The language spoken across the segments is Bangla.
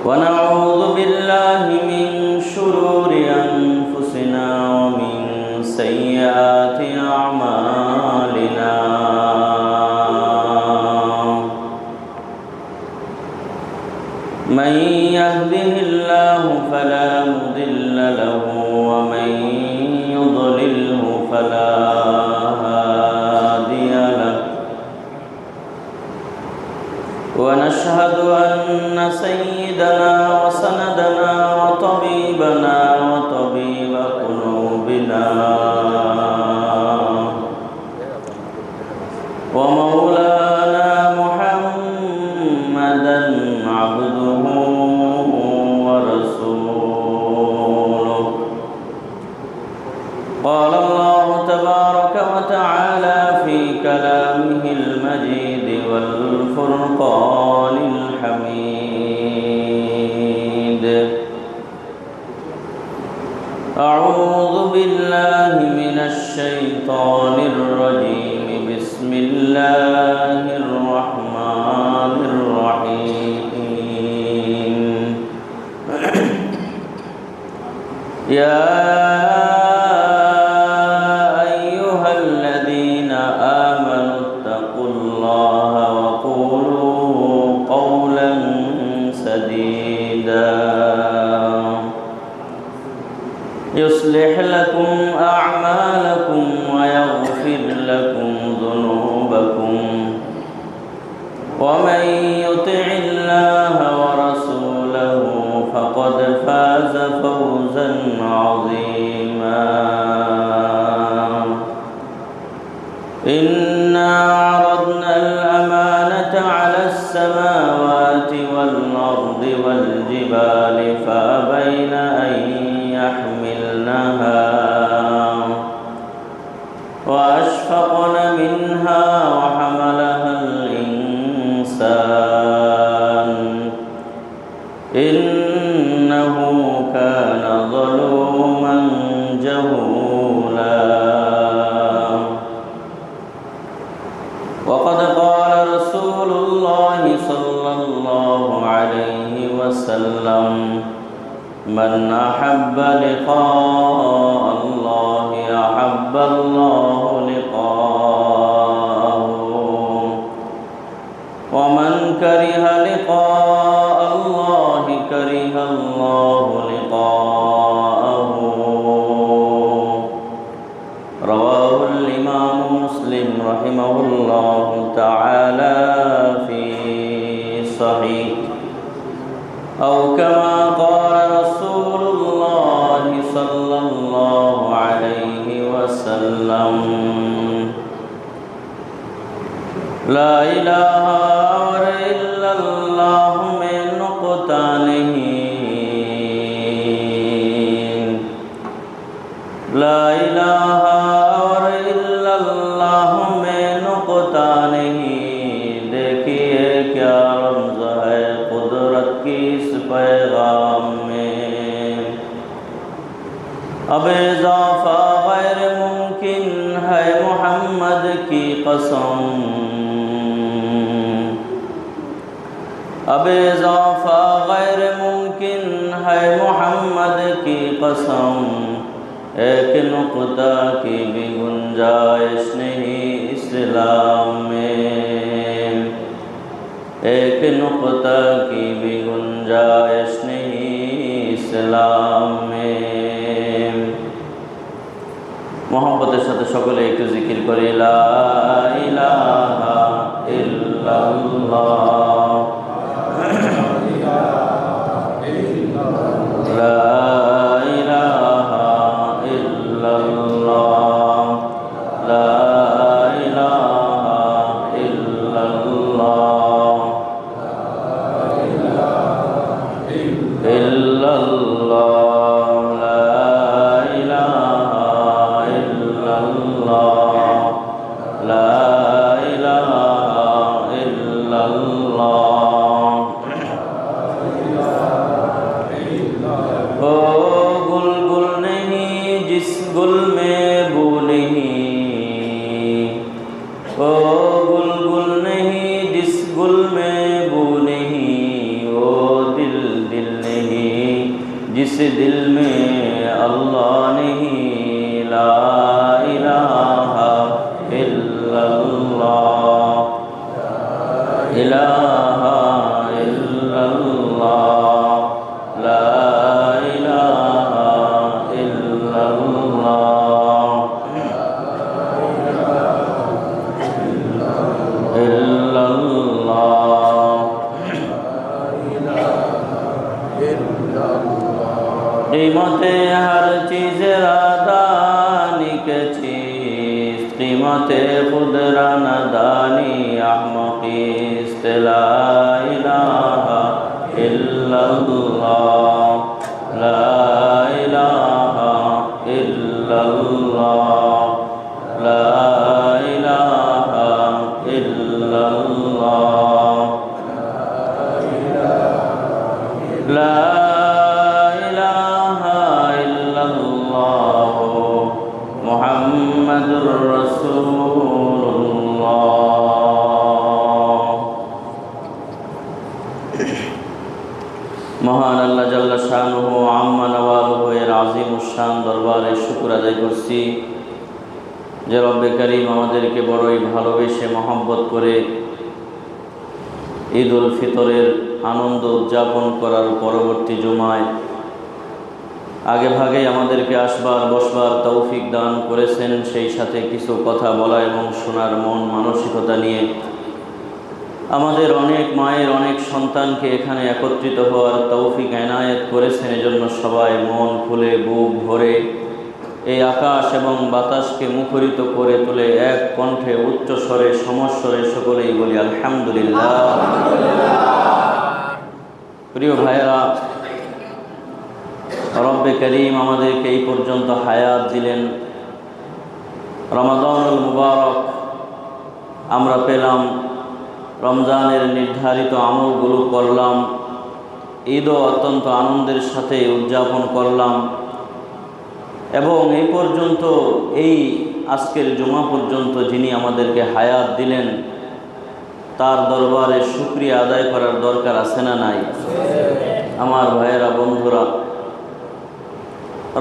ونعوذ بالله من شرور أنفسنا ومن سيئات أعمالنا من يهده الله فلا مضل له ومن يضلله فلا هادي له ونشهد أن سيدنا وسندنا وطبيبنا وطبيب قلوبنا ومولانا محمدا عبده ورسوله قال الله تبارك وتعالى في كلامه المجيد والفرقان الحميد أعوذ بالله من الشيطان الرجيم بسم الله الرحمن الرحيم يا أيها الذين آمنوا اتقوا الله وقولوا قولا سديدا يصلح لكم أعمالكم ويغفر لكم ذنوبكم ومن يطع الله ورسوله فقد فاز فوزا عظيما إنا عرضنا الأمانة على السماوات والأرض والجبال فأبين أن يحملنها وأشفقن منها وحملها الإنسان إنه كان ظلوما جهولا وقد قال رسول الله صلى الله عليه وسلم من أحب لقاء الله أحب الله لقاءه ومن كره لقاء الله كره الله لقاءه رواه الإمام مسلم رحمه الله تعالى في صحيح أو كما قال رسول الله صلى الله عليه وسلم لا إله إلا الله من نقطانه لا إله إلا الله में नुक़ता नहीं देखिए क्या रमज़ है कुदरत की इस पैगाम में अब इज़ाफ़ा गैर मुमकिन है मोहम्मद की कसम अब इज़ाफ़ा गैर मुमकिन है मोहम्मद की कसम एक नुक़्ता की भी गुंजाइश नहीं इस्लाम में एक नुक़्ता की भी गुंजाइश नहीं इस्लाम में मोहब्बतेर साथे सकले एकटु जिकिर करी ला इलाहा इल्लाल्लाह لا إله إلا الله जिस दिल में अल्लाह नहीं ला इलाहा इल्लल्लाह इलाहा इल्लल्लाह ला इलाहा इल्लल्लाह कीमत हर चीज रादानिक चीज कीमत खुद रानदानी अहमकीस्त ला इलाहा इल्लल्लाह ला इलाहा इल्लल्लाह ला इलाहा इल्लल्लाह ला मुहम्मदुर रसूलुल्लाह। মহান আল্লাহ জাল্লা শানুহু আম্মা নওয়ালুহু এর আজিম শান দরবারে শুকর আদায় করছি যে রব্বে করিম আমাদেরকে বড়ই ভালোবেসে মহব্বত করে ঈদ উল ফিতরের আনন্দ উদযাপন করার পরবর্তী জুমায় আগে ভাগে আমাদেরকে আসবার বসবার তৌফিক দান করেছেন। সেই সাথে কিছু কথা বলা এবং শোনার মন মানসিকতা নিয়ে আমাদের অনেক মায়ের অনেক সন্তানকে এখানে একত্রিত হওয়ার তৌফিক এনায়েত করেছেন। এজন্য সবাই মন খুলে বুক ভরে এই আকাশ এবং বাতাসকে মুখরিত করে তুলে এক কণ্ঠে উচ্চ স্বরে সমস্বরে সকলেই বলি আলহামদুলিল্লাহ। প্রিয় ভাইয়েরা, রব্বে করিম আমাদেরকে এই পর্যন্ত হায়াত দিলেন। রমাদানুল মুবারক আমরা পেলাম, রমজানের নির্ধারিত আমলগুলো করলাম, ঈদও অত্যন্ত আনন্দের সাথে উদযাপন করলাম এবং এই পর্যন্ত এই আজকের জুমা পর্যন্ত যিনি আমাদেরকে হায়াত দিলেন তার দরবারে শুকরিয়া আদায় করার দরকার আছে না নাই? আমার ভাইয়েরা, বন্ধুরা,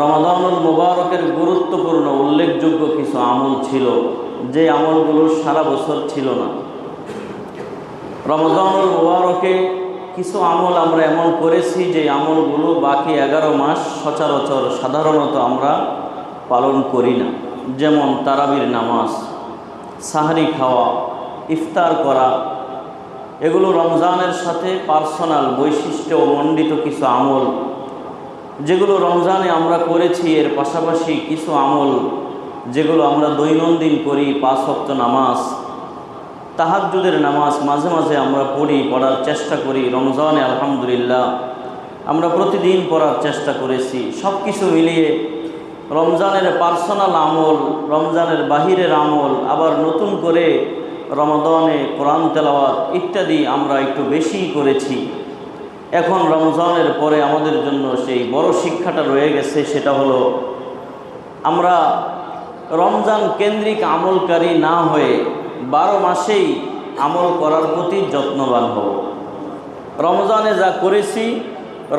রমাদানুল মুবারকের গুরুত্বপূর্ণ উল্লেখযোগ্য কিছু আমল ছিল যে আমলগুলো সারা বছর ছিল না। রমাদানুল মুবারকে কিছু আমল আমরা এমন করেছি যে আমলগুলো বাকি 11 মাস সচরাচর সাধারণত আমরা পালন করি না। যেমন তারাবির নামাজ, সাহরি খাওয়া, ইফতার করা, এগুলো রমজানের সাথে পার্সোনাল বৈশিষ্ট্য ও মণ্ডিত কিছু আমল যেগুলো রমজানে আমরা করেছি। এর পাশাপাশি কিছু আমল যেগুলো আমরা দৈনন্দিন করি, 5 ওয়াক্ত নামাজ, তাহাজ্জুদের নামাজ মাঝে মাঝে আমরা পড়ার চেষ্টা করি। রমজানে আলহামদুলিল্লাহ আমরা প্রতিদিন পড়ার চেষ্টা করেছি। সব কিছু মিলিয়ে রমজানের পার্সোনাল আমল, রমজানের বাহিরের আমল, আবার নতুন করে রমাদানে কোরআন তেলাওয়াত ইত্যাদি আমরা একটু বেশি করেছি। এখন রমজানের পরে আমাদের জন্য সেই বড় শিক্ষাটা রয়ে গেছে, সেটা হলো আমরা রমজান কেন্দ্রিক আমলকারী না হয়ে 12 মাসেই আমল করার প্রতি যত্নবান হব। রমজানে যা করেছি,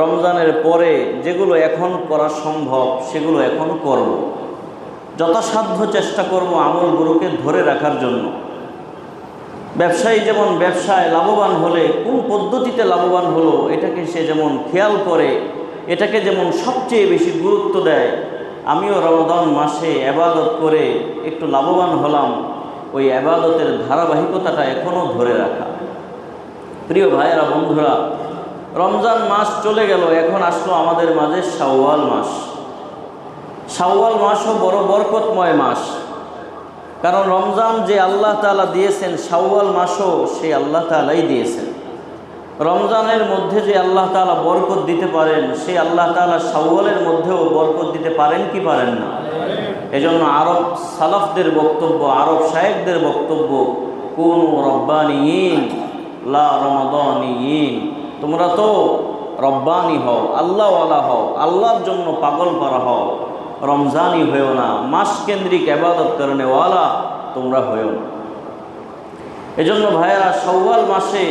রমজানের পরে যেগুলো এখন করা সম্ভব সেগুলো এখন করব। যথাসাধ্য চেষ্টা করব আমলগুলোকে ধরে রাখার জন্য। ব্যবসায়ী যেমন ব্যবসায় লাভবান হলে কোন পদ্ধতিতে লাভবান হলো এটাকে সে যেমন খেয়াল করে, এটাকে যেমন সবচেয়ে বেশি গুরুত্ব দেয়, আমিও রমাদান মাসে ইবাদত করে একটু লাভবান হলাম, ওই ইবাদতের ধারাবাহিকতাটা এখনও ধরে রাখা। প্রিয় ভাইয়েরা, বন্ধুরা, রমজান মাস চলে গেল, এখন আসলো আমাদের মাঝে শাওয়াল মাস। শাওয়াল মাসও বড় বরকতময় মাস, কারণ রমজান যে আল্লাহ তাআলা দিয়েছেন, শাওয়াল মাসও সেই আল্লাহ তাআলাই দিয়েছেন। রমজানের মধ্যে যে আল্লাহ তাআলা বরকত দিতে পারেন, সেই আল্লাহ তাআলা শাওয়ালের মধ্যেও বরকত দিতে পারেন কি পারেন না? এজন্য আরব সালাফদের বক্তব্য, আরব শায়েখদের বক্তব্য, কুনু রব্বানিয়িন লা রমাদানিয়িন, তোমরা তো রব্বানি হও, আল্লাহওয়ালা হও, আল্লাহর জন্য পাগল করা হও, রমজানই হয়েও না, মাস কেন্দ্রিক ইবাদত করেনেওয়ালা তোমরা হয়েও না। এজন্য ভাইয়েরা, শাওয়াল মাসে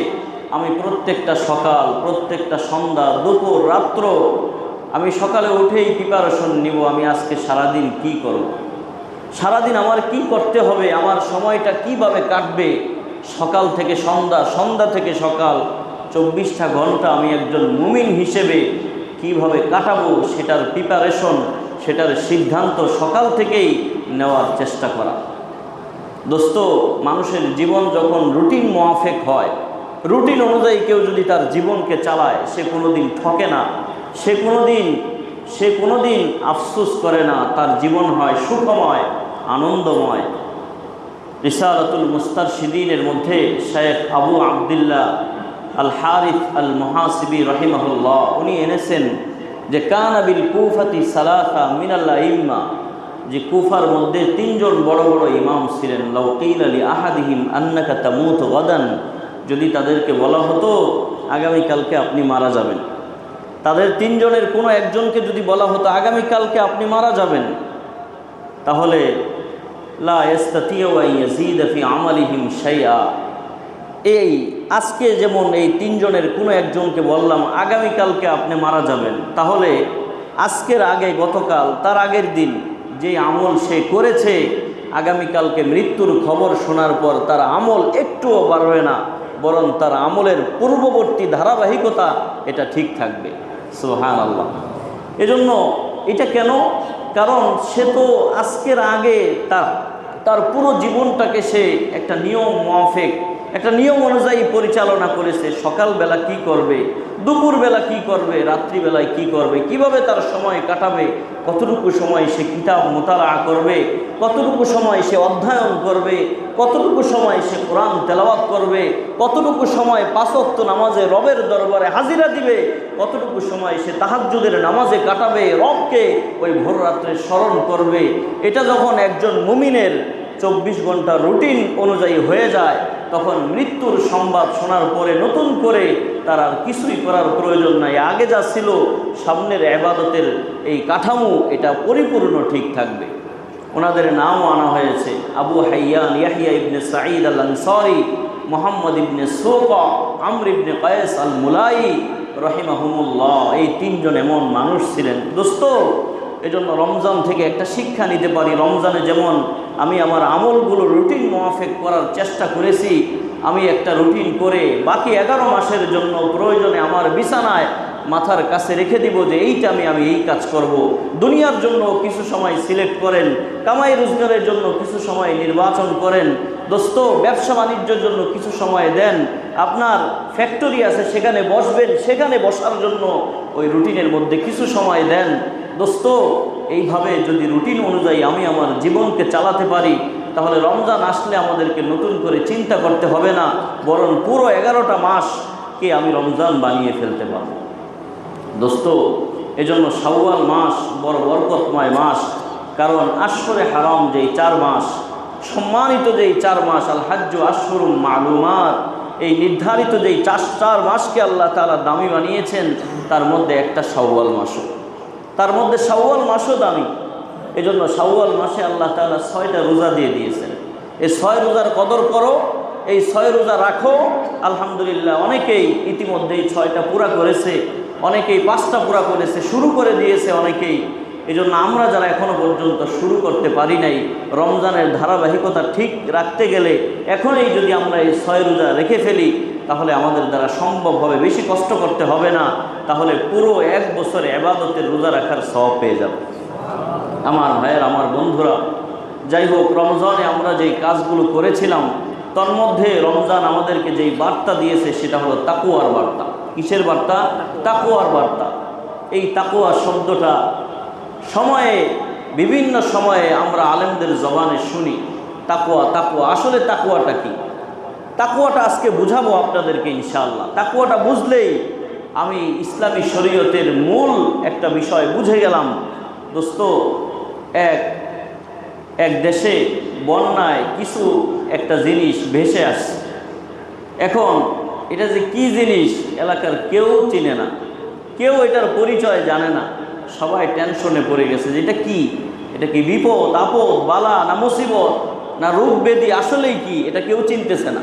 আমি প্রত্যেকটা সকাল, প্রত্যেকটা সন্ধ্যা, দুপুর, রাত্র আমি সকালে উঠেই প্রিপারেশন নিব আমি আজকে সারাদিন কি করব, সারাদিন আমার কি করতে হবে, আমার সময়টা কিভাবে কাটবে, সকাল থেকে সন্ধ্যা, সন্ধ্যা থেকে সকাল, 24টা ঘন্টা আমি একজন মুমিন হিসেবে কিভাবে কাটাবো সেটার প্রিপারেশন, সেটার সিদ্ধান্ত সকাল থেকেই নেওয়ার চেষ্টা করা। দোস্ত, মানুষের জীবন যখন রুটিন মোয়াফেক হয়, রুটিন অনুযায়ী কেউ যদি তার জীবনকে চালায়, সে কোনোদিন ঠকে না, সে কোনোদিন আফসোস করে না, তার জীবন হয় সুখময়, আনন্দময়। রিসালাতুল মুস্তারশিদিনের মধ্যে শেখ আবু আবদুল্লাহ আল হারিস আল মুহাসিবি রহিমাহুল্লাহ উনি এনেছেন যে কানা বিল কুফাতি সালাসা মিনাল আইম্মা, যে কুফার মধ্যে 3জন বড় বড় ইমাম ছিলেন। লাউ কিলা লি আহাদিহিম আন্নাকা তামুতু গাদান, যদি তাদেরকে বলা হতো আগামীকালকে আপনি মারা যাবেন, তাদের 3জনের কোনো একজনকে যদি বলা হতো আগামীকালকে আপনি মারা যাবেন, তাহলে লা ইস্তাতিউ আন ইয়াজিদা ফি আমালিহিম শাইআ। এই আজকে যেমন এই 3জনের কোনো একজনকে বললাম আগামীকালকে আপনি মারা যাবেন, তাহলে আজকের আগে, গতকাল, তার আগের দিন যে আমল সে করেছে, আগামীকালকে মৃত্যুর খবর শোনার পর তার আমল একটুও বাড়বে না, বরং তার আমলের পূর্ববর্তী ধারাবাহিকতা এটা ঠিক থাকবে। সুবহানাল্লাহ। এজন্য এটা কেন? কারণ সে তো আজকের আগে তার পুরো জীবনটাকে সে একটা নিয়ম মাফিক, একটা নিয়ম অনুযায়ী পরিচালনা করেছে। সকালবেলা কি করবে, দুপুরবেলা কি করবে, রাত্রিবেলায় কি করবে, কিভাবে তার সময় কাটাবে, কতটুকু সময় সে কিতাব মোতালা করবে, কতটুকু সময় সে অধ্যয়ন করবে, কতটুকু সময় সে কোরআন তেলাওয়াত করবে, কতটুকু সময় 5 ওয়াক্ত নামাজে রবের দরবারে হাজিরা দিবে, কতটুকু সময় সে তাহাজ্জুদের নামাজে কাটাবে, রবকে ওই ভোর রাত্রে স্মরণ করবে। এটা যখন একজন মুমিনের 24 ঘন্টা রুটিন অনুযায়ী হয়ে যায়, তখন মৃত্যুর সংবাদ শোনার পরে নতুন করে তার আর কিছুই করার প্রয়োজন নাই। আগে যা ছিল, সামনের ইবাদতের এই কাঠামো এটা পরিপূর্ণ ঠিক থাকবে। ওনাদের নামও আনা হয়েছে আবু হাইয়ান, ইয়াহিয়া ইবনে সাঈদ আল আনসারি, মুহাম্মদ ইবনে সুকা, আমর ইবনে কায়েস আল মুলাই রহিমাহুমুল্লাহ। এই 3জন এমন মানুষ ছিলেন। দোস্ত, এজন্য রমজান থেকে একটা শিক্ষা নিতে পারি। রমজানে যেমন আমি আমার আমলগুলো রুটিন মোয়াফেক করার চেষ্টা করেছি, আমি একটা রুটিন করে বাকি 11 মাসের জন্য প্রয়োজনে আমার বিছানায় মাথার কাছে রেখে দিব যে এইটা আমি এই কাজ করব। দুনিয়ার জন্য কিছু সময় সিলেক্ট করেন, কামাই রোজগারের জন্য কিছু সময় নির্বাচন করেন। দোস্ত, ব্যবসা বাণিজ্যের জন্য কিছু সময় দেন। আপনার ফ্যাক্টরি আছে, সেখানে বসবেন, সেখানে বসার জন্য ওই রুটিনের মধ্যে কিছু সময় দেন। দোস্ত, এইভাবে যদি রুটিন অনুযায়ী আমি আমার জীবনকে চালাতে পারি, তাহলে রমজান আসলে আমাদেরকে নতুন করে চিন্তা করতে হবে না, বরং পুরো 11টা মাসকে আমি রমজান বানিয়ে ফেলতে পারব। দোস্ত, এজন্য শাওয়াল মাস বড় বরকতময় মাস। কারণ আশহুরে হারাম যেই 4 মাস, সম্মানিত যেই 4 মাস, আল হাজ্জু আশহুরুম মালুমাত, এই নির্ধারিত যেই 4 মাসকে আল্লাহ তাআলা দামি বানিয়েছেন, তার মধ্যে একটা শাওয়াল মাসও, তার মধ্যে শাওয়াল মাসও দামি। এজন্য শাওয়াল মাসে আল্লাহ তাআলা 6টা রোজা দিয়ে দিয়েছেন। এই 6 রোজার কদর করো, এই 6 রোজা রাখো। আলহামদুলিল্লাহ, অনেকেই ইতিমধ্যেই 6টা পুরা করেছে, অনেকেই 5টা পুরা করেছে, শুরু করে দিয়েছে অনেকেই। এজন্য আমরা যারা এখনো পর্যন্ত শুরু করতে পারি নাই, রমজানের ধারাবাহিকতা ঠিক রাখতে গেলে এখনই যদি আমরা এই 6 রোজা রেখে ফেলি, তাহলে আমাদের দ্বারা সম্ভব হবে, বেশি কষ্ট করতে হবে না। তাহলে পুরো 1 বছর ইবাদতের রোজা রাখার সওয়াব পেয়ে যাব। আমার ভাইয়ের, আমার বন্ধুরা, যাই হোক, রমজানে আমরা যেই কাজগুলো করেছিলাম, তার মধ্যে রমজান আমাদেরকে যেই বার্তা দিয়েছে সেটা হলো তাকওয়ার বার্তা। কিসের বার্তা? তাকওয়ার বার্তা। এই তাকওয়া শব্দটা বিভিন্ন সময়ে আমরা আলেমদের জবানে শুনি। তাকওয়া, তাকওয়া, আসলে তাকওয়াটা কি? তাকওয়াটা আজকে বুঝাবো আপনাদেরকে ইনশাআল্লাহ। তাকওয়াটা বুঝলেই আমি ইসলামী শরীয়তের মূল একটা বিষয় বুঝে গেলাম। দোস্ত, এক দেশে বন্যায় কিছু একটা জিনিস ভেসে আসছে। এখন এটা যে কি জিনিস এলাকার কেউ চিনে না, কেউ এটার পরিচয় জানে না। সবাই টেনশনে পড়ে গেছে যে এটা কি বিপদ, আপদ, বালা না মুসিবত না রোগ ব্যাধি, আসলেই কি এটা কেউ চিনতেছে না।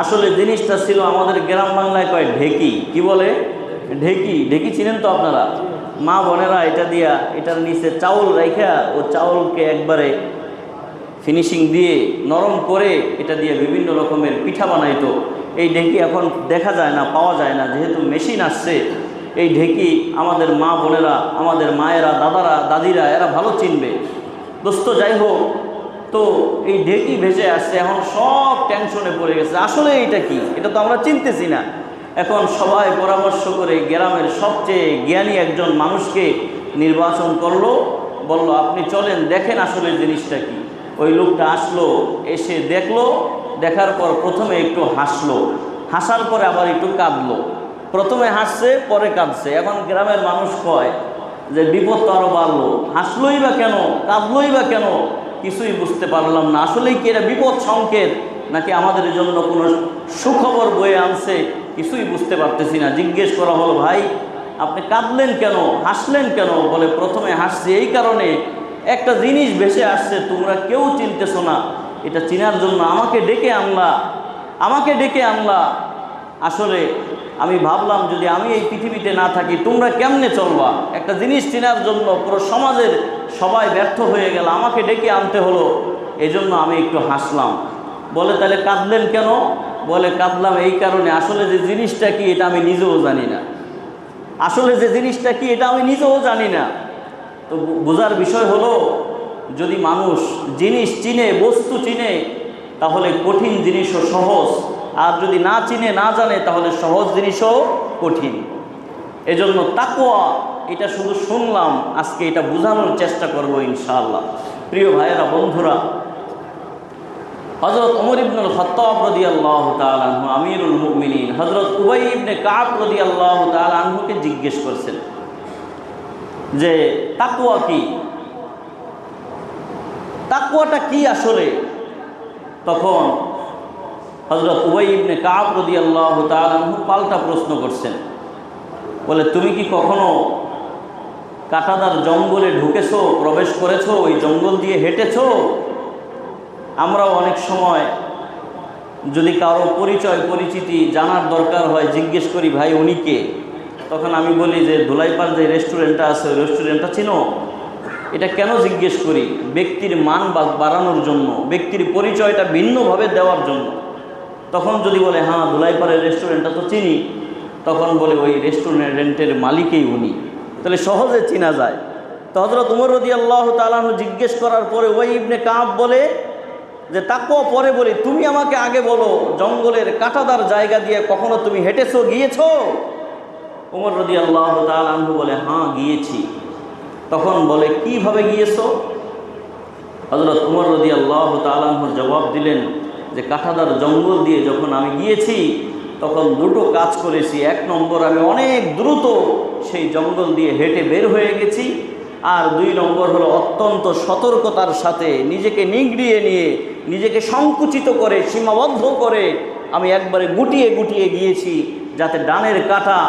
আসলে জিনিসটা ছিল আমাদের গ্রাম বাংলায় কয় ঢেকি। কি বলে? ঢেকি। ঢেকি চিনেন তো আপনারা? মা বোনেরা এটা দিয়া এটার নিচে চাউল রাইখা ও চাউলকে একবারে ফিনিশিং দিয়ে নরম করে এটা দিয়ে বিভিন্ন রকমের পিঠা বানাইতো। এই ঢেঁকি এখন দেখা যায় না, পাওয়া যায় না, যেহেতু মেশিন আসছে। এই ঢেঁকি আমাদের মা বোনেরা, আমাদের মায়েরা, দাদারা, দাদিরা এরা ভালো চিনবে। দোস্ত যাই হোক, তো এই ঢেঁকি ভেসে আসছে, এখন সব টেনশনে পড়ে গেছে, আসলে এইটা কি, এটা তো আমরা চিনতেছি না। এখন সবাই পরামর্শ করে গ্রামের সবচেয়ে জ্ঞানী একজন মানুষকে নির্বাচন করলো, বলল আপনি চলেন দেখেন আসলে জিনিসটা কি। ওই লোকটা আসলো, এসে দেখলো, দেখার পর প্রথমে একটু হাসলো, হাসার পরে আবার একটু কাঁদলো। প্রথমে হাসছে, পরে কাঁদছে। এখন গ্রামের মানুষ কয় যে বিপদ তো আরও বাড়লো, হাসলোই বা কেন, কাঁদলোই বা কেন, কিছুই বুঝতে পারলাম না। আসলেই কি এটা বিপদ সংকেত নাকি আমাদের জন্য কোনো সুখবর বয়ে আনছে, কিছুই বুঝতে পারতেছি না। জিজ্ঞেস করা হলো, ভাই আপনি কাঁদলেন কেন, হাসলেন কেন? বলে প্রথমে হাসছি এই কারণে, একটা জিনিস ভেসে আসছে, তোমরা কেউ চিনতেছো না, এটা চিনার জন্য আমাকে ডেকে আনলা। আসলে আমি ভাবলাম যদি আমি এই পৃথিবীতে না থাকি তোমরা কেমনে চলবা? একটা জিনিস চিনার জন্য পুরো সমাজের সবাই ব্যর্থ হয়ে গেল, আমাকে ডেকে আনতে হলো, এজন্য আমি একটু হাসলাম। বলে তাহলে কাঁদলেন কেন? বলে কাঁদলাম এই কারণে, আসলে যে জিনিসটা কি এটা আমি নিজেও জানি না। তো বোঝার বিষয় হলো, যদি মানুষ জিনিস চিনে, বস্তু চিনে, তাহলে কঠিন জিনিসও সহজ, আর যদি না চিনে, না জানে, তাহলে সহজ জিনিসও কঠিন। এজন্য তাকওয়া, এটা শুধু শুনলাম, আজকে এটা বোঝানোর চেষ্টা করব ইনশাআল্লাহ। প্রিয় ভাইয়েরা, বন্ধুরা, হযরত ওমর ইবনুল খাত্তাব রাদিয়াল্লাহু তাআলা আনহু, আমিরুল মুমিনিন, হযরত উবাই ইবনে কাব রাদিয়াল্লাহু তাআলা আনহুকে জিজ্ঞেস করছেন যে তাকওয়া কি, তাকওয়াটা কি আসলে? তখন হযরত উবাই ইবনে কাব রাদিয়াল্লাহু তাআলা আনহু পাল্টা প্রশ্ন করছেন, বলে তুমি কি কখনো কাঁটাদার জঙ্গলে ঢুকেছো, প্রবেশ করেছো, ওই জঙ্গল দিয়ে হেঁটেছো? আমরাও অনেক সময় যদি কারো পরিচিতি জানার দরকার হয়, জিজ্ঞেস করি ভাই উনি কে? তখন আমি বলি যে ধুলাইপাড় যে রেস্টুরেন্টটা আছে, ওই রেস্টুরেন্টটা চিনো? এটা কেন জিজ্ঞেস করি? ব্যক্তির মান বাড়ানোর জন্য, ব্যক্তির পরিচয়টা ভিন্নভাবে দেওয়ার জন্য। তখন যদি বলে হ্যাঁ ধুলাইপাড়ের রেস্টুরেন্টটা তো চিনি, তখন বলে ওই রেস্টুরেন্টের মালিকই উনি, তাহলে সহজে চেনা যায়। তো হযরত ওমর রাদিয়াল্লাহু তাআলা আনহু জিজ্ঞেস করার পরে উবাই ইবনে কাব বলে যে তাকওয়া পরে বলি, তুমি আমাকে আগে বলো, জঙ্গলের কাঁটাদার জায়গা দিয়ে কখনো তুমি হেঁটেছো, গিয়েছো? ওমর রাদিয়াল্লাহু তাআলা আনহু বলে হ্যাঁ গিয়েছি। তখন বলে কিভাবে গিয়েছো? হযরত ওমর রাদিয়াল্লাহু তাআলা আনহু জবাব দিলেন যে কাঁটাদার জঙ্গল দিয়ে যখন আমি গিয়েছি, তখন দুটো কাজ করেছি। এক নম্বর, আমি অনেক দ্রুত সেই জঙ্গল দিয়ে হেঁটে বের হয়ে গেছি, আর দুই নম্বর হলো অত্যন্ত সতর্কতার সাথে নিজেকে নিগড়িয়ে নিয়ে, নিজেকে সংকুচিত করে, সীমাবদ্ধ করে আমি একবারে গুটিয়ে গিয়েছি, যাতে ডানের কাঁটা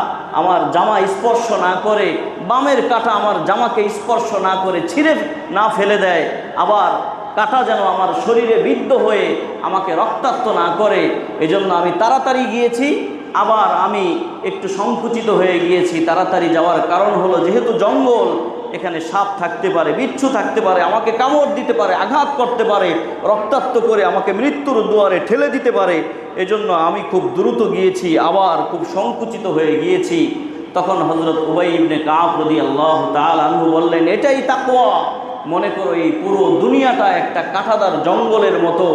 আমার জামা স্পর্শ না করে, বামের কাঁটা আমার জামাকে স্পর্শ না করে ছিঁড়ে না ফেলে দেয়, আবার কাঁটা যেন আমার শরীরে বিদ্ধ হয়ে আমাকে রক্তাক্ত না করে। এজন্য আমি তাড়াতাড়ি গিয়েছি, আবার আমি একটু সংকুচিত হয়ে গিয়েছি। তাড়াতাড়ি যাওয়ার কারণ হলো, যেহেতু জঙ্গল, এখানে সাপ থাকতে পারে, বিচ্ছু থাকতে পারে, আমাকে কামড় দিতে পারে, আঘাত করতে পারে, রক্তাক্ত করে আমাকে মৃত্যুর দুয়ারে ঠেলে দিতে পারে। এজন্য আমি খুব দ্রুত গিয়েছি, আবার খুব সংকুচিত হয়ে গিয়েছি। তখন হযরত উবাই ইবনে কাব রাদিয়াল্লাহু তাআলা আনহু বললেন, এটাই তাকওয়া। মনে করো এই পুরো দুনিয়াটা একটা কাঁটাদার জঙ্গলের মতো,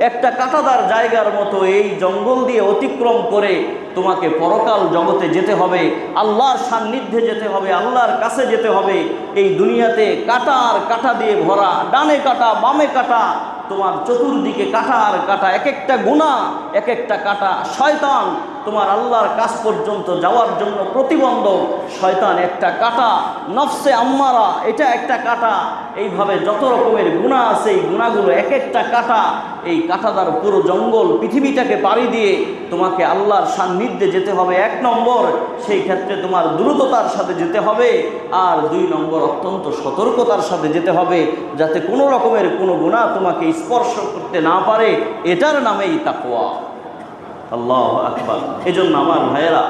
একটা কাঁটাদার জায়গার মতো। এই জঙ্গল দিয়ে অতিক্রম করে তোমাকে পরকাল জগতে যেতে হবে, আল্লাহর সান্নিধ্যে যেতে হবে, আল্লাহর কাছে যেতে হবে। এই দুনিয়াতে কাঁটা আর কাঁটা দিয়ে ভরা, ডানে কাঁটা বামে কাঁটা, তোমার চতুর্দিকে কাঁটা আর কাঁটা, এক একটা গুনাহ, এক একটা কাঁটা। শয়তান তোমার আল্লাহর কাছ পর্যন্ত যাওয়ার জন্য প্রতিবন্ধক, শয়তান একটা কাঁটা। নফসে আম্মারা, এটা একটা কাঁটা। এইভাবে যত রকমের গুনাহ আছে, এই গুনাহগুলো এক একটা কাঁটা। এই কাঁটাদার পুরো জঙ্গল পৃথিবীটাকে পাড়ি দিয়ে তোমাকে আল্লাহর সান্নিধ্যে যেতে হবে। এক নম্বর, সেই ক্ষেত্রে তোমার দ্রুততার সাথে যেতে হবে, আর দুই নম্বর অত্যন্ত সতর্কতার সাথে যেতে হবে, যাতে কোনো রকমের কোনো গুনাহ তোমাকে স্পর্শ করতে না পারে। এটার নামেই তাকওয়া। আল্লাহু আকবার। এজন্য আমার ভাইয়েরা,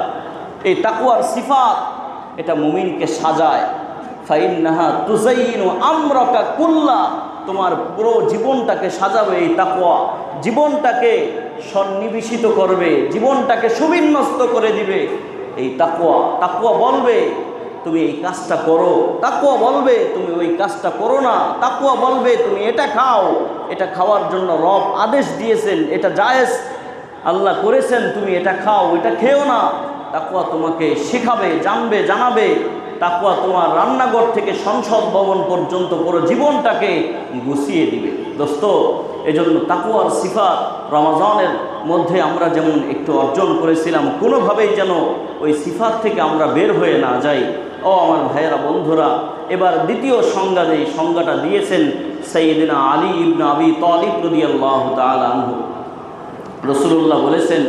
এই তাকওয়ার সিফাত, এটা মুমিনকে সাজায়। ফাইন্নাহা তুযাইয়িনু আমরাকা কুল্লা, তোমার পুরো জীবনটাকে সাজাবে এই তাকওয়া, জীবনটাকে সন্নিবেশিত করবে, জীবনটাকে সুবিন্যস্ত করে দিবে এই তাকওয়া। তাকওয়া বলবে তুমি এই কাজটা করো, তাকওয়া বলবে তুমি ওই কাজটা করো না, তাকওয়া বলবে তুমি এটা খাও, এটা খাওয়ার জন্য রব আদেশ দিয়েছেন, এটা জায়েজ আল্লাহ করেছেন, তুমি এটা খাও, এটা খেও না। তাকওয়া তোমাকে শেখাবে, জানবে, জানাবে। তাকওয়া তোমার রান্নাঘর থেকে সংসদ ভবন পর্যন্ত পুরো জীবনটাকে গুছিয়ে দিবে। দোস্ত, এজন্য তাকওয়ার সিফাত রমজানের মধ্যে আমরা যেমন একটু অর্জন করেছিলাম, কোনোভাবেই যেন ওই সিফাত থেকে আমরা বের হয়ে না যাই। ও আমার ভাইয়েরা, বন্ধুরা, এবার দ্বিতীয় সংজ্ঞা, যেই সংজ্ঞাটা দিয়েছেন সাইয়্যিদিনা আলী ইবনে আবি তালিব রাদিয়াল্লাহু তাআলা আনহু, রাসূলুল্লাহ বলেছেন,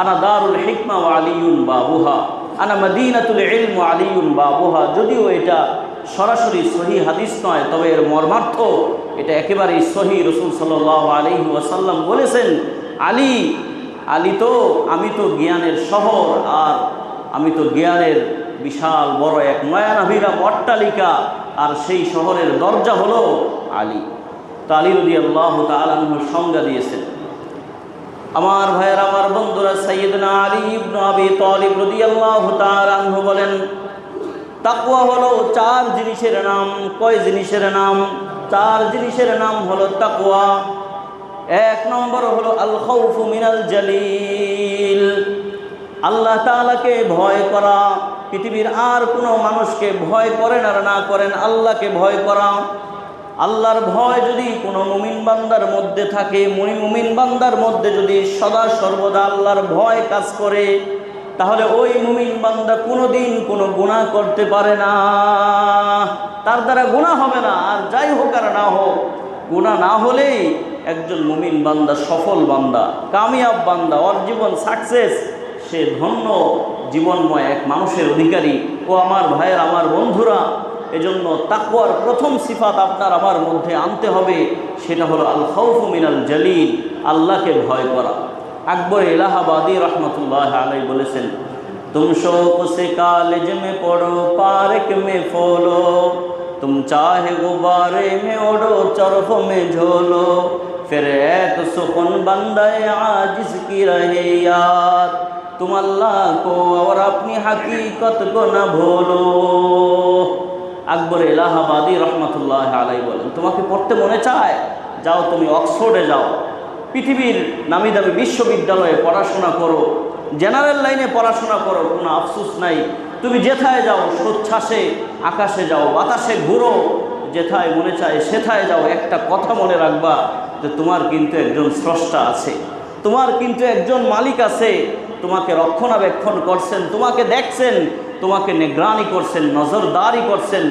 আনা দারুল হিকমা ওয়া আলিয়ুন বাবুহা, আনা মদিনাতুল ইলম ওয়া আলিয়ুন বাবুহা। যদিও এটা সরাসরি সহিহ হাদিস নয়, তবে এর মর্মার্থ এটা একেবারেই সহিহ। রাসূল সাল্লাল্লাহু আলাইহি ওয়াসাল্লাম বলেছেন, আলী তো, আমি তো জ্ঞানের শহর, আর আমি তো জ্ঞানের বিশাল বড় এক নয়নাভিরাম অট্টালিকা, আর সেই শহরের দরজা হলো আলী। তো আলী রাদিয়াল্লাহু তাআলা আনহুর সংজ্ঞা দিয়েছেন। আমার ভাইয়ের, আমার বন্ধুরা, সাইয়্যিদনা আলী ইবনে আবি তালিব রাদিয়াল্লাহু তাআলা আনহু বলেন, তাকওয়া হলো চার জিনিসের নাম। কয় জিনিসের নাম? চার জিনিসের নাম হলো তাকওয়া। এক নম্বর হলো আল খাউফু মিনাল জালিল, আল্লাহ তাআলাকে ভয় করা। পৃথিবীর আর কোনো মানুষকে ভয় করেন আর না করেন, আল্লাহকে ভয় করা। আল্লাহর ভয় যদি কোনো মুমিন বান্দার মধ্যে থাকে, মুমিন বান্দার মধ্যে যদি সদা সর্বদা আল্লাহর ভয় কাজ করে, তাহলে ওই মুমিন বান্দা কোনোদিন কোনো গুনাহ করতে পারে না, তার দ্বারা গুনাহ হবে না। আর যাই হোক আর না হোক, গুনাহ না হলেই একজন মুমিন বান্দা সফল বান্দা, কামিয়াব বান্দা, ওর জীবন সাকসেস, সে ধন্য জীবনময় এক মানুষের অধিকারী। ও আমার ভাইয়ের, আমার বন্ধুরা, এজন্য তাকওয়ার প্রথম সিফাত আপনার আমার মধ্যে আনতে হবে, সেটা হলো আল খাউফু মিনাল জালিল, আল্লাহকে ভয় করা। আকবর এলাহাবাদী রহমতুল্লাহ আলাইহি বলেছেন, তুম শৌক সে কলেজ মে পড়ো, পার্ক মে ফলো, তুম চাহে গুবারে মে ওড়ো, চরফ মে ঝোলো, ফির এক সুকুন বান্দায়ে আজিজ কি রহে याद, तुम अल्लाह को और अपनी हकीकत को न भूलो। আকবর এলাহাবাদী রহমতুল্লাহ আলাইহি বলেন, তোমাকে পড়তে মনে চায়, যাও তুমি অক্সফোর্ডে যাও, পৃথিবীর নামি দামি বিশ্ববিদ্যালয়ে পড়াশোনা করো, জেনারেল লাইনে পড়াশোনা করো, কোনো আফসোস নাই। তুমি যেথায় যাও, স্বচ্ছ্বাসে আকাশে যাও, বাতাসে ঘুরো, যেথায় মনে চায় সেথায় যাও। একটা কথা মনে রাখবা, যে তোমার কিন্তু একজন স্রষ্টা আছে, তোমার কিন্তু একজন মালিক আছে, তোমাকে রক্ষণাবেক্ষণ করছেন, তোমাকে দেখছেন, তোমাকে নিগরানি করছেন, নজরদারি করছেন।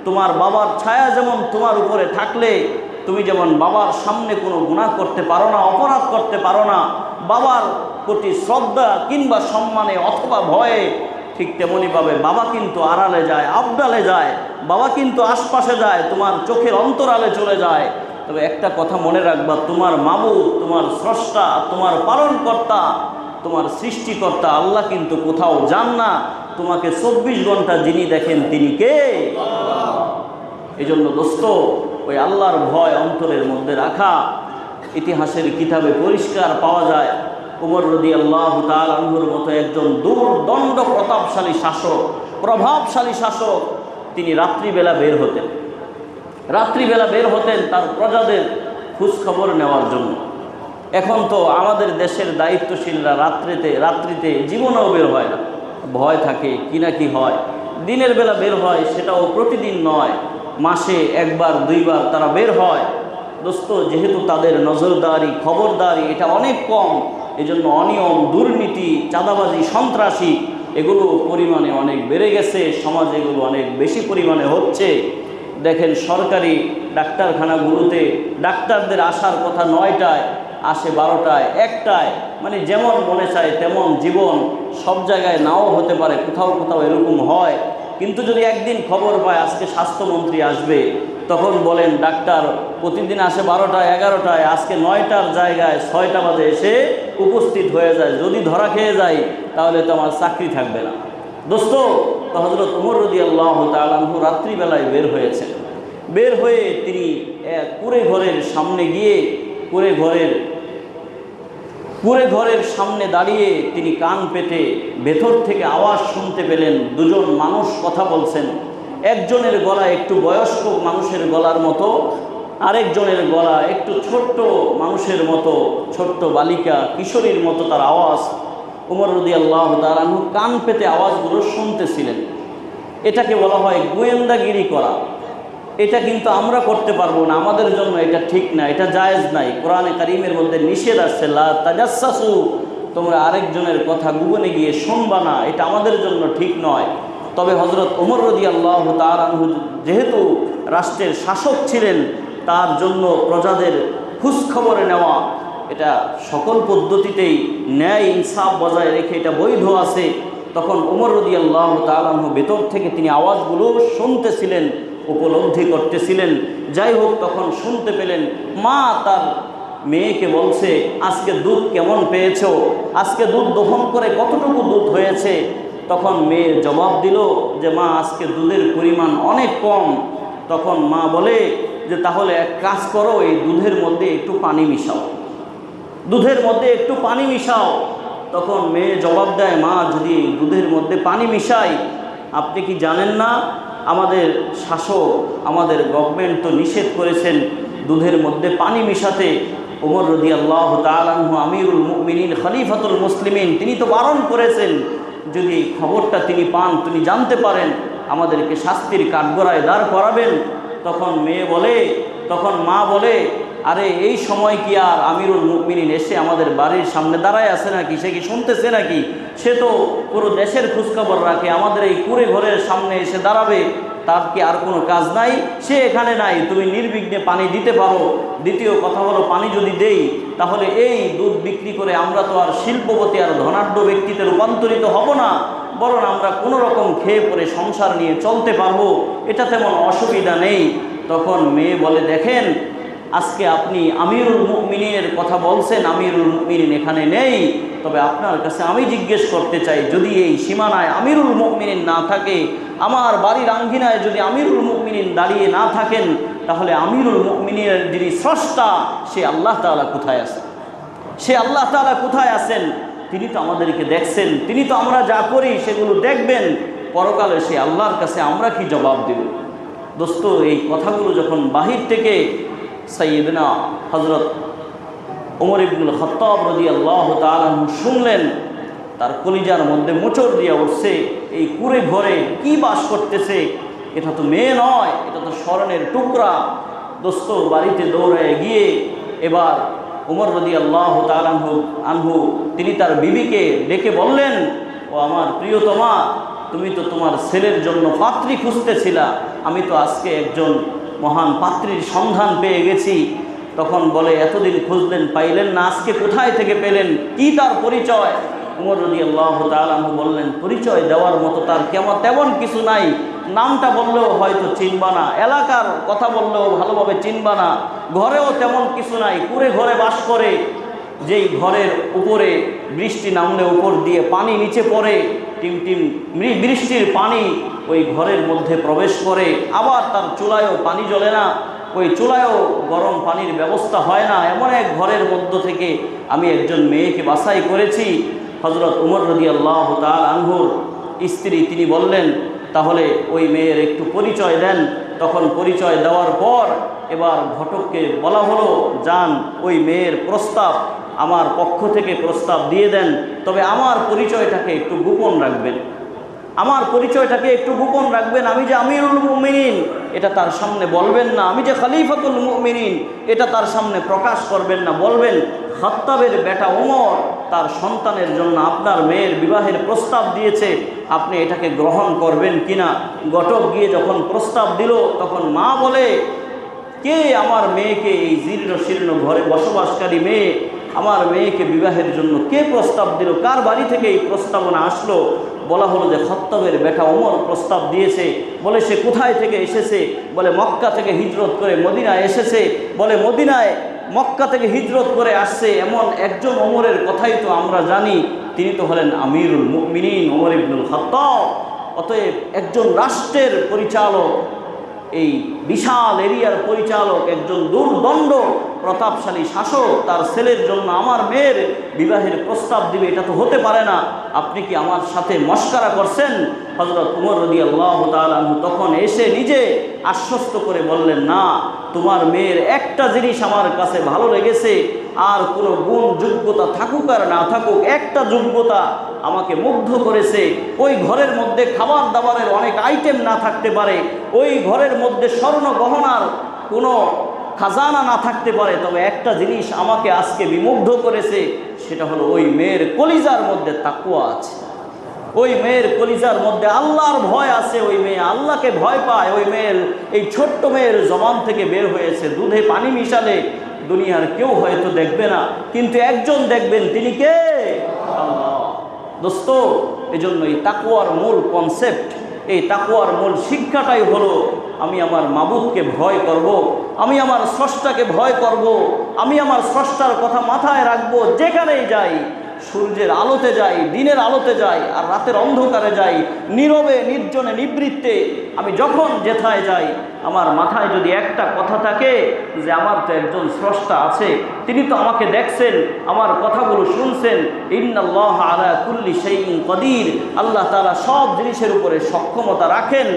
তোমার বাবার ছায়া যেমন তোমার উপরে থাকলে তুমি যেমন বাবার সামনে কোনো গুনাহ করতে পারো না, অপরাধ করতে পারো না, বাবার প্রতি শ্রদ্ধা কিংবা সম্মানে অথবা ভয়ে, ঠিক তেমনিভাবে বাবা কিন্তু আড়ালে যায়, আবডালে যায়, বাবা কিন্তু আশপাশে যায়, তোমার চোখের অন্তরালে চলে যায়। তবে একটা কথা মনে রাখবা, তোমার মাবুদ, তোমার স্রষ্টা, তোমার পালনকর্তা, তোমার সৃষ্টিকর্তা আল্লাহ কিন্তু কোথাও যান না। তোমাকে 24 ঘন্টা যিনি দেখেন তিনি কে? এই জন্য দোস্ত, ওই আল্লাহর ভয় অন্তরের মধ্যে রাখা। ইতিহাসের কিতাবে পরিষ্কার পাওয়া যায়, উমর রাদিয়াল্লাহু তাআলা আনহুর মতো একজন দুর্দণ্ড প্রতাপশালী শাসক, প্রভাবশালী শাসক, তিনি রাত্রিবেলা বের হতেন। রাত্রিবেলা বের হতেন তার প্রজাদের খোঁজখবর নেওয়ার জন্য। এখন তো আমাদের দেশের দায়িত্বশীলরা রাত্রিতে জীবনেও বের হয় না, ভয় থাকে কি না কি হয়। দিনের বেলা বের হয়, সেটাও প্রতিদিন নয়, মাসে একবার দুইবার তারা বের হয়। দোস্ত, যেহেতু তাদের নজরদারি, খবরদারি এটা অনেক কম, এজন্য অনিয়ম, দুর্নীতি, চাঁদাবাজি, সন্ত্রাসী এগুলো পরিমাণে অনেক বেড়ে গেছে, সমাজে এগুলো অনেক বেশি পরিমাণে হচ্ছে। দেখেন, সরকারি ডাক্তারখানাগুলোতে ডাক্তারদের আসার কথা 9টায়, আসে 12টায়, 1টায়, মানে যেমন মনে চায় তেমন জীবন। সব জায়গায় নাও হতে পারে, কোথাও কোথাও এরকম হয়। কিন্তু যদি একদিন খবর পায় আজকে স্বাস্থ্যমন্ত্রী আসবে, তখন বলেন ডাক্তার প্রতিদিন আসে 12টায়, 11টায়, আজকে 9টার জায়গায় 6টা বাজে এসে উপস্থিত হয়ে যায়। যদি ধরা খেয়ে যায় তাহলে তো আমার চাকরি থাকবে না। দোস্ত, তো হযরত ওমর রাদিয়াল্লাহু তাআলা আনহু রাত্রিবেলায় বের হয়েছেন। বের হয়ে তিনি কুঁড়ে ঘরের সামনে গিয়ে কুঁড়ে ঘরের সামনে দাঁড়িয়ে তিনি কান পেতে ভেতর থেকে আওয়াজ শুনতে পেলেন। দুজন মানুষ কথা বলছেন। একজনের গলা একটু বয়স্ক মানুষের গলার মতো, আরেকজনের গলা একটু ছোট্ট মানুষের মতো, ছোট্ট বালিকা কিশোরীর মতো তার আওয়াজ। ওমর রাদিয়াল্লাহু তাআলা আনহু কান পেতে আওয়াজগুলো শুনতেছিলেন। এটাকে বলা হয় গোয়েন্দাগিরি করা। এটা কিন্তু আমরা করতে পারবো না, আমাদের জন্য এটা ঠিক না, এটা জায়েজ নাই। কোরআনে কারীমের মধ্যে নিষেধ আছে, লা তাজাসসু, তোমরা আরেকজনের কথা গোপনে গিয়ে শুনবা না, এটা আমাদের জন্য ঠিক নয়। তবে হযরত ওমর রাদিয়াল্লাহু তাআলা আনহু যেহেতু রাষ্ট্রের শাসক ছিলেন, তার জন্য প্রজাদের খোঁজখবরে নেওয়া, এটা সকল পদ্ধতিতেই ন্যায় ইনসাফ বজায় রেখে এটা বৈধ আছে। তখন ওমর রাদিয়াল্লাহু তাআলা আনহু ভেতর থেকে তিনি আওয়াজগুলো শুনতেছিলেন, উপলব্ধি করতেছিলেন। যাই হোক, তখন শুনতে পেলেন মা তার মেয়েকে বলছে, আজকে দুধ কেমন পেয়েছো, আজকে দুধ দহন করে কতটুকু দুধ হয়েছে। তখন মেয়ে জবাব দিল যে মা, আজকে দুধের পরিমাণ অনেক কম। তখন মা বলে যে তাহলে এক কাজ করো, এই দুধের মধ্যে একটু পানি মিশাও, দুধের মধ্যে একটু পানি মিশাও। তখন মেয়ে জবাব দেয়, মা, যদি দুধের মধ্যে পানি মিশাই, আপনি কি জানেন না আমাদের শাসক, আমাদের গভর্নমেন্ট তো নিষেধ করেছেন দুধের মধ্যে পানি মিশাতে। ওমর রাদিয়াল্লাহু তাআলা আনহু আমিরুল মুমিনিন, খলিফাতুল মুসলিমিন, তিনি তো বারণ করেছেন। যদি এই খবরটা তিনি পান, তিনি জানতে পারেন, আমাদেরকে শাস্তির কাঠগড়ায় দাঁড় করাবেন। তখন মা বলে, আরে এই সময় কি আর আমিরুল মুমিনিন এসে আমাদের বাড়ির সামনে দাঁড়ায় আছে নাকি? সে কি শুনতেছে নাকি? সে তো পুরো দেশের খোঁজখবর রাখে, আমাদের এই কুঁড়ে ঘরের সামনে এসে দাঁড়াবে, তার কি আর কোনো কাজ নাই? সে এখানে নাই, তুমি নির্বিঘ্নে পানি দিতে পারো। দ্বিতীয় কথা হলো, পানি যদি দেই তাহলে এই দুধ বিক্রি করে আমরা তো আর শিল্পপতি আর ধনাঢ্য ব্যক্তিতে রূপান্তরিত হব না, বরং আমরা কোনো রকম খেয়ে পরে সংসার নিয়ে চলতে পারবো, এটা তেমন অসুবিধা নেই। তখন মেয়ে বলে, দেখেন, আজকে আপনি আমিরুল মুমিনিনের কথা বলছেন, আমিরুল মুমিনিন এখানে নেই, তবে আপনার কাছে আমি জিজ্ঞেস করতে চাই, যদি এই সীমানায় আমিরুল মুমিনিন না থাকে, আমার বাড়ির আঙ্গিনায় যদি আমিরুল মুমিনিন দাঁড়িয়ে না থাকেন, তাহলে আমিরুল মুমিনিনের যিনি স্রষ্টা, সে আল্লাহ তাআলা কোথায় আছেন? সে আল্লাহ তাআলা কোথায় আছেন? তিনি তো আমাদেরকে দেখছেন, তিনি তো আমরা যা করি সেগুলো দেখবেন। পরকালে সে আল্লাহর কাছে আমরা কি জবাব দেব? দোস্ত, এই কথাগুলো যখন বাহির থেকে সাইয়েদনা হযরত ওমর ইবনুল খাত্তাব রাদিয়াল্লাহু তাআলা আনহু শুনলেন, তার কলিজার মধ্যে মোচড় দিয়ে উঠছে। এই কুঁড়ে ঘরে কি বাস করতেছে? এটা তো মেয়ে নয়, এটা তো স্বর্ণের টুকরা। দোস্ত, বাড়িতে দৌড়ে গিয়ে এবার ওমর রাদিয়াল্লাহু তাআলা আনহু তিনি তার বিবিকে ডেকে বললেন, ও আমার প্রিয়তমা, তুমি তো তোমার ছেলের জন্য পাত্রী খুঁজতেছিলা, আমি তো আজকে একজন মহান পাত্রীর সন্ধান পেয়ে গেছি। তখন বলে, এতদিন খুঁজলেন, পাইলেন না, আজকে কোথায় থেকে পেলেন? কি তার পরিচয়? ওমর রাদিয়াল্লাহু তাআলা আনহু বললেন, পরিচয় দেওয়ার মতো তার তেমন কিছু নাই। নামটা বললেও হয়তো চিনবা না, এলাকার কথা বললেও ভালোভাবে চিনবা না, ঘরেও তেমন কিছু নাই, কুঁড়ে ঘরে বাস করে। যেই ঘরের উপরে বৃষ্টি নামলে উপর দিয়ে পানি নিচে পড়ে, টিমটিম বৃষ্টির পানি ওই ঘরের মধ্যে প্রবেশ করে, আবার তার চুলায়ও পানি জ্বলে না, ওই চুলায়ও গরম পানির ব্যবস্থা হয় না, এমন এক ঘরের মধ্য থেকে আমি একজন মেয়েকে বাছাই করেছি। হযরত ওমর রাদিয়াল্লাহু তাআলা আনহুর স্ত্রী তিনি বললেন, তাহলে ওই মেয়ের একটু পরিচয় দেন। তখন পরিচয় দেওয়ার পর এবার ঘটককে বলা হলো, যান, ওই মেয়ের প্রস্তাব আমার পক্ষ থেকে প্রস্তাব দিয়ে দেন, তবে আমার পরিচয়টাকে একটু গোপন রাখবেন, আমার পরিচয়টাকে একটু গোপন রাখবেন। আমি যে আমিরুল মুমিনিন এটা তার সামনে বলবেন না, আমি যে খলিফাতুল মুমিনিন এটা তার সামনে প্রকাশ করবেন না, বলবেন খাত্তাবের বেটা ওমর তার সন্তানের জন্য আপনার মেয়ের বিবাহের প্রস্তাব দিয়েছে, আপনি এটাকে গ্রহণ করবেন কিনা। ঘটক গিয়ে যখন প্রস্তাব দিল, তখন মা বলে, কে আমার মেয়েকে, এই জীর্ণ শীর্ণ ঘরে বসবাসকারী মেয়ে, আমার মেয়েকে বিবাহের জন্য কে প্রস্তাব দিল? কার বাড়ি থেকে এই প্রস্তাবনা আসলো? বলা হলো যে খাত্তাবের বেটা ওমর প্রস্তাব দিয়েছে। বলে, সে কোথায় থেকে এসেছে? বলে, মক্কা থেকে হিজরত করে মদিনায় এসেছে। বলে, মদিনায় মক্কা থেকে হিজরত করে আসছে এমন একজন ওমরের কথাই তো আমরা জানি, তিনি তো হলেন আমিরুল মুমিনিন ওমর ইবনুল খাত্তাব। অতএব একজন রাষ্ট্রের পরিচালক, এই বিশাল এরিয়ার পরিচালক, একজন দুর্দণ্ড প্রতাপশালী শাসক তার ছেলের জন্য আমার মেয়ের বিবাহের প্রস্তাব দিবে, এটা তো হতে পারে না। আপনি কি আমার সাথে মশকরা করছেন? হযরত ওমর রাদিয়াল্লাহু তাআলা আনহু তখন এসে নিজে আশ্বস্ত করে বললেন, না, তোমার মেয়ের একটা জিনিস আমার কাছে ভালো লেগেছে, আর কোনো গুণ যোগ্যতা থাকুক আর না থাকুক, একটা যোগ্যতা আমাকে মুগ্ধ করেছে। ওই ঘরের মধ্যে খাবার দাবারের অনেক আইটেম না থাকতে পারে, ওই ঘরের মধ্যে স্বর্ণ গহনার কোনো খাজানা না থাকতে পারে, তবে একটা জিনিস আমাকে আজকে বিমুগ্ধ করেছে, সেটা হলো ওই মেয়ের কলিজার মধ্যে তাকওয়া আছে, ওই মেয়ের কলিজার মধ্যে আল্লাহর ভয় আছে, ওই মেয়ে আল্লাহকে ভয় পায়। ওই মেয়ের, এই ছোট্ট মেয়ের জবান থেকে বের হয়েছে, দুধে পানি মিশালে দুনিয়ার কেউ হয়তো দেখবে না, কিন্তু একজন দেখবেন, তিনি কে? আল্লাহ। দোস্ত, এজন্য এই তাকওয়ার মূল কনসেপ্ট, এই তাকওয়ার মূল শিক্ষাটাই হলো আমি আমার মাবুদকে ভয় করব, আমি আমার স্রষ্টাকে ভয় করব, আমি আমার স্রষ্টার কথা মাথায় রাখবো। যেখানেই যাই, সূর্যের আলোতে যাই, দিনের আলোতে যাই, আর রাতের অন্ধকারে যাই, নীরবে নির্জনে নিবৃত্তে, আমি যখন যেথায় যাই, আমার মাথায় যদি একটা কথা থাকে যে আমার তো একজন স্রষ্টা আছে, তিনি তো আমাকে দেখছেন, আমার কথাগুলো শুনছেন, ইন্নাল্লাহ আলা কুল্লি শাইইন কাদির, আল্লাহ তাআলা সব জিনিসের উপরে সক্ষমতা রাখেন,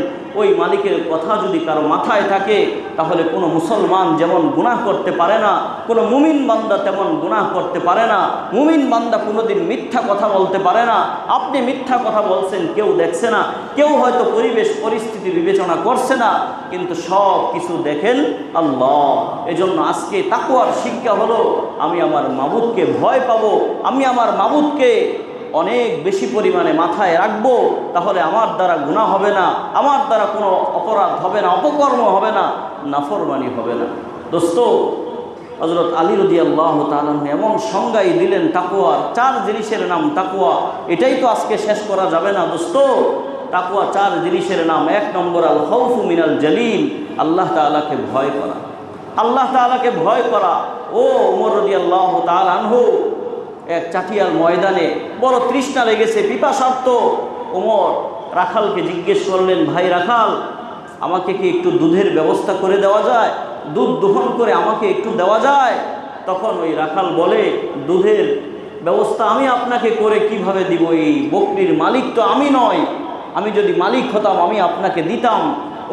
ওই মালিকের কথা যদি কারো মাথায় থাকে, তাহলে কোনো মুসলমান যেমন গুনাহ করতে পারে না, কোনো মুমিন বান্দা তেমন গুনাহ করতে পারে না। মুমিন বান্দা কোনোদিন মিথ্যা কথা বলতে পারে না। আপনি মিথ্যা কথা বলছেন, কেউ দেখছে না, কেউ হয়তো পরিবেশ পরিস্থিতি বিবেচনা করছে না, কিন্তু সব কিছু দেখেন আল্লাহ। এজন্য আজকে তাকওয়ার শিক্ষা হলো আমি আমার মাবুদকে ভয় পাবো, আমি আমার মাবুদকে অনেক বেশি পরিমাণে মাথায় রাখবো, তাহলে আমার দ্বারা গুনাহ হবে না, আমার দ্বারা কোনো অপরাধ হবে না, অপকর্ম হবে না, নাফরমানি হবে না। দোস্ত, হযরত আলী রাদিয়াল্লাহু তাআলা এমন সংজ্ঞাই দিলেন তাকওয়ার, 4 জিনিসের নাম তাকওয়া। এটাই তো আজকে শেষ করা যাবে না দোস্ত। তাকওয়া 4 জিনিসের নাম। 1 নম্বর আল খাউফু মিনাল জালিল, আল্লাহ তাআলাকে ভয় করা, আল্লাহ তাআলাকে ভয় করা। ও ওমর রাদিয়াল্লাহু তাআলা আনহু এক চাটিয়াল ময়দানে বড় তৃষ্ণা লেগেছে, পিপাসার্ত। ওমর রাখালকে জিজ্ঞেস করলেন, ভাই রাখাল, আমাকে কি একটু দুধের ব্যবস্থা করে দেওয়া যায়? দুধ দোহন করে আমাকে একটু দেওয়া যায়? তখন ওই রাখাল বলে, দুধের ব্যবস্থা আমি আপনাকে করে কিভাবে দিব? এই বকরির মালিক তো আমি নই, আমি যদি মালিক হতাম আমি আপনাকে দিতাম।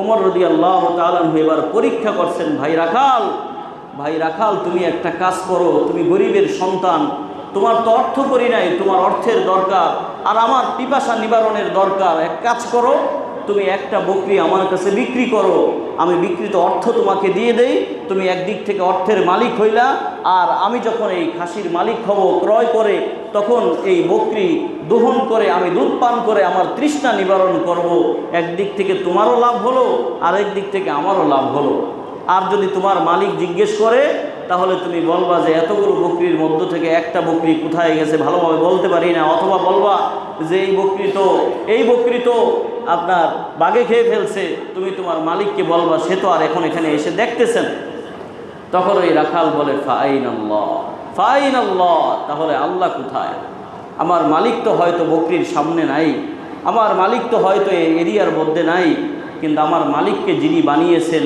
ওমর রাদিয়াল্লাহু তাআলা এবার পরীক্ষা করছেন, ভাই রাখাল, তুমি একটা কাজ করো, তুমি গরিবের সন্তান, তোমার তো অর্থ করি নাই, তোমার অর্থের দরকার, আর আমার পিপাসা নিবারণের দরকার। এক কাজ করো, তুমি একটা বকরি আমার কাছে বিক্রি করো, আমি বিক্রিত অর্থ তোমাকে দিয়ে দেই, তুমি একদিক থেকে অর্থের মালিক হইলা, আর আমি যখন এই খাসির মালিক হব ক্রয় করে, তখন এই বকরি দহন করে আমি দুধ পান করে আমার তৃষ্ণা নিবারণ করব। একদিক থেকে তোমারও লাভ হলো, আর একদিক থেকে আমারও লাভ হলো। আর যদি তোমার মালিক জিজ্ঞেস করে, তাহলে তুমি বলবা যে এতগুলো বকরির মধ্য থেকে একটা বকরি কোথায় গেছে ভালোভাবে বলতে পারি না, অথবা বলবা যে এই বকরি তো আপনার বাঘে খেয়ে ফেলছে। তুমি তোমার মালিককে বলবা, সে তো আর এখন এখানে এসে দেখতেছেন। তখন ওই রাখাল বলে, ফাইনাল্লাহ, তাহলে আল্লাহ কোথায়? আমার মালিক তো হয়তো বকরির সামনে নাই, আমার মালিক তো হয়তো এই এরিয়ার মধ্যে নাই, কিন্তু আমার মালিককে যিনি বানিয়েছেন,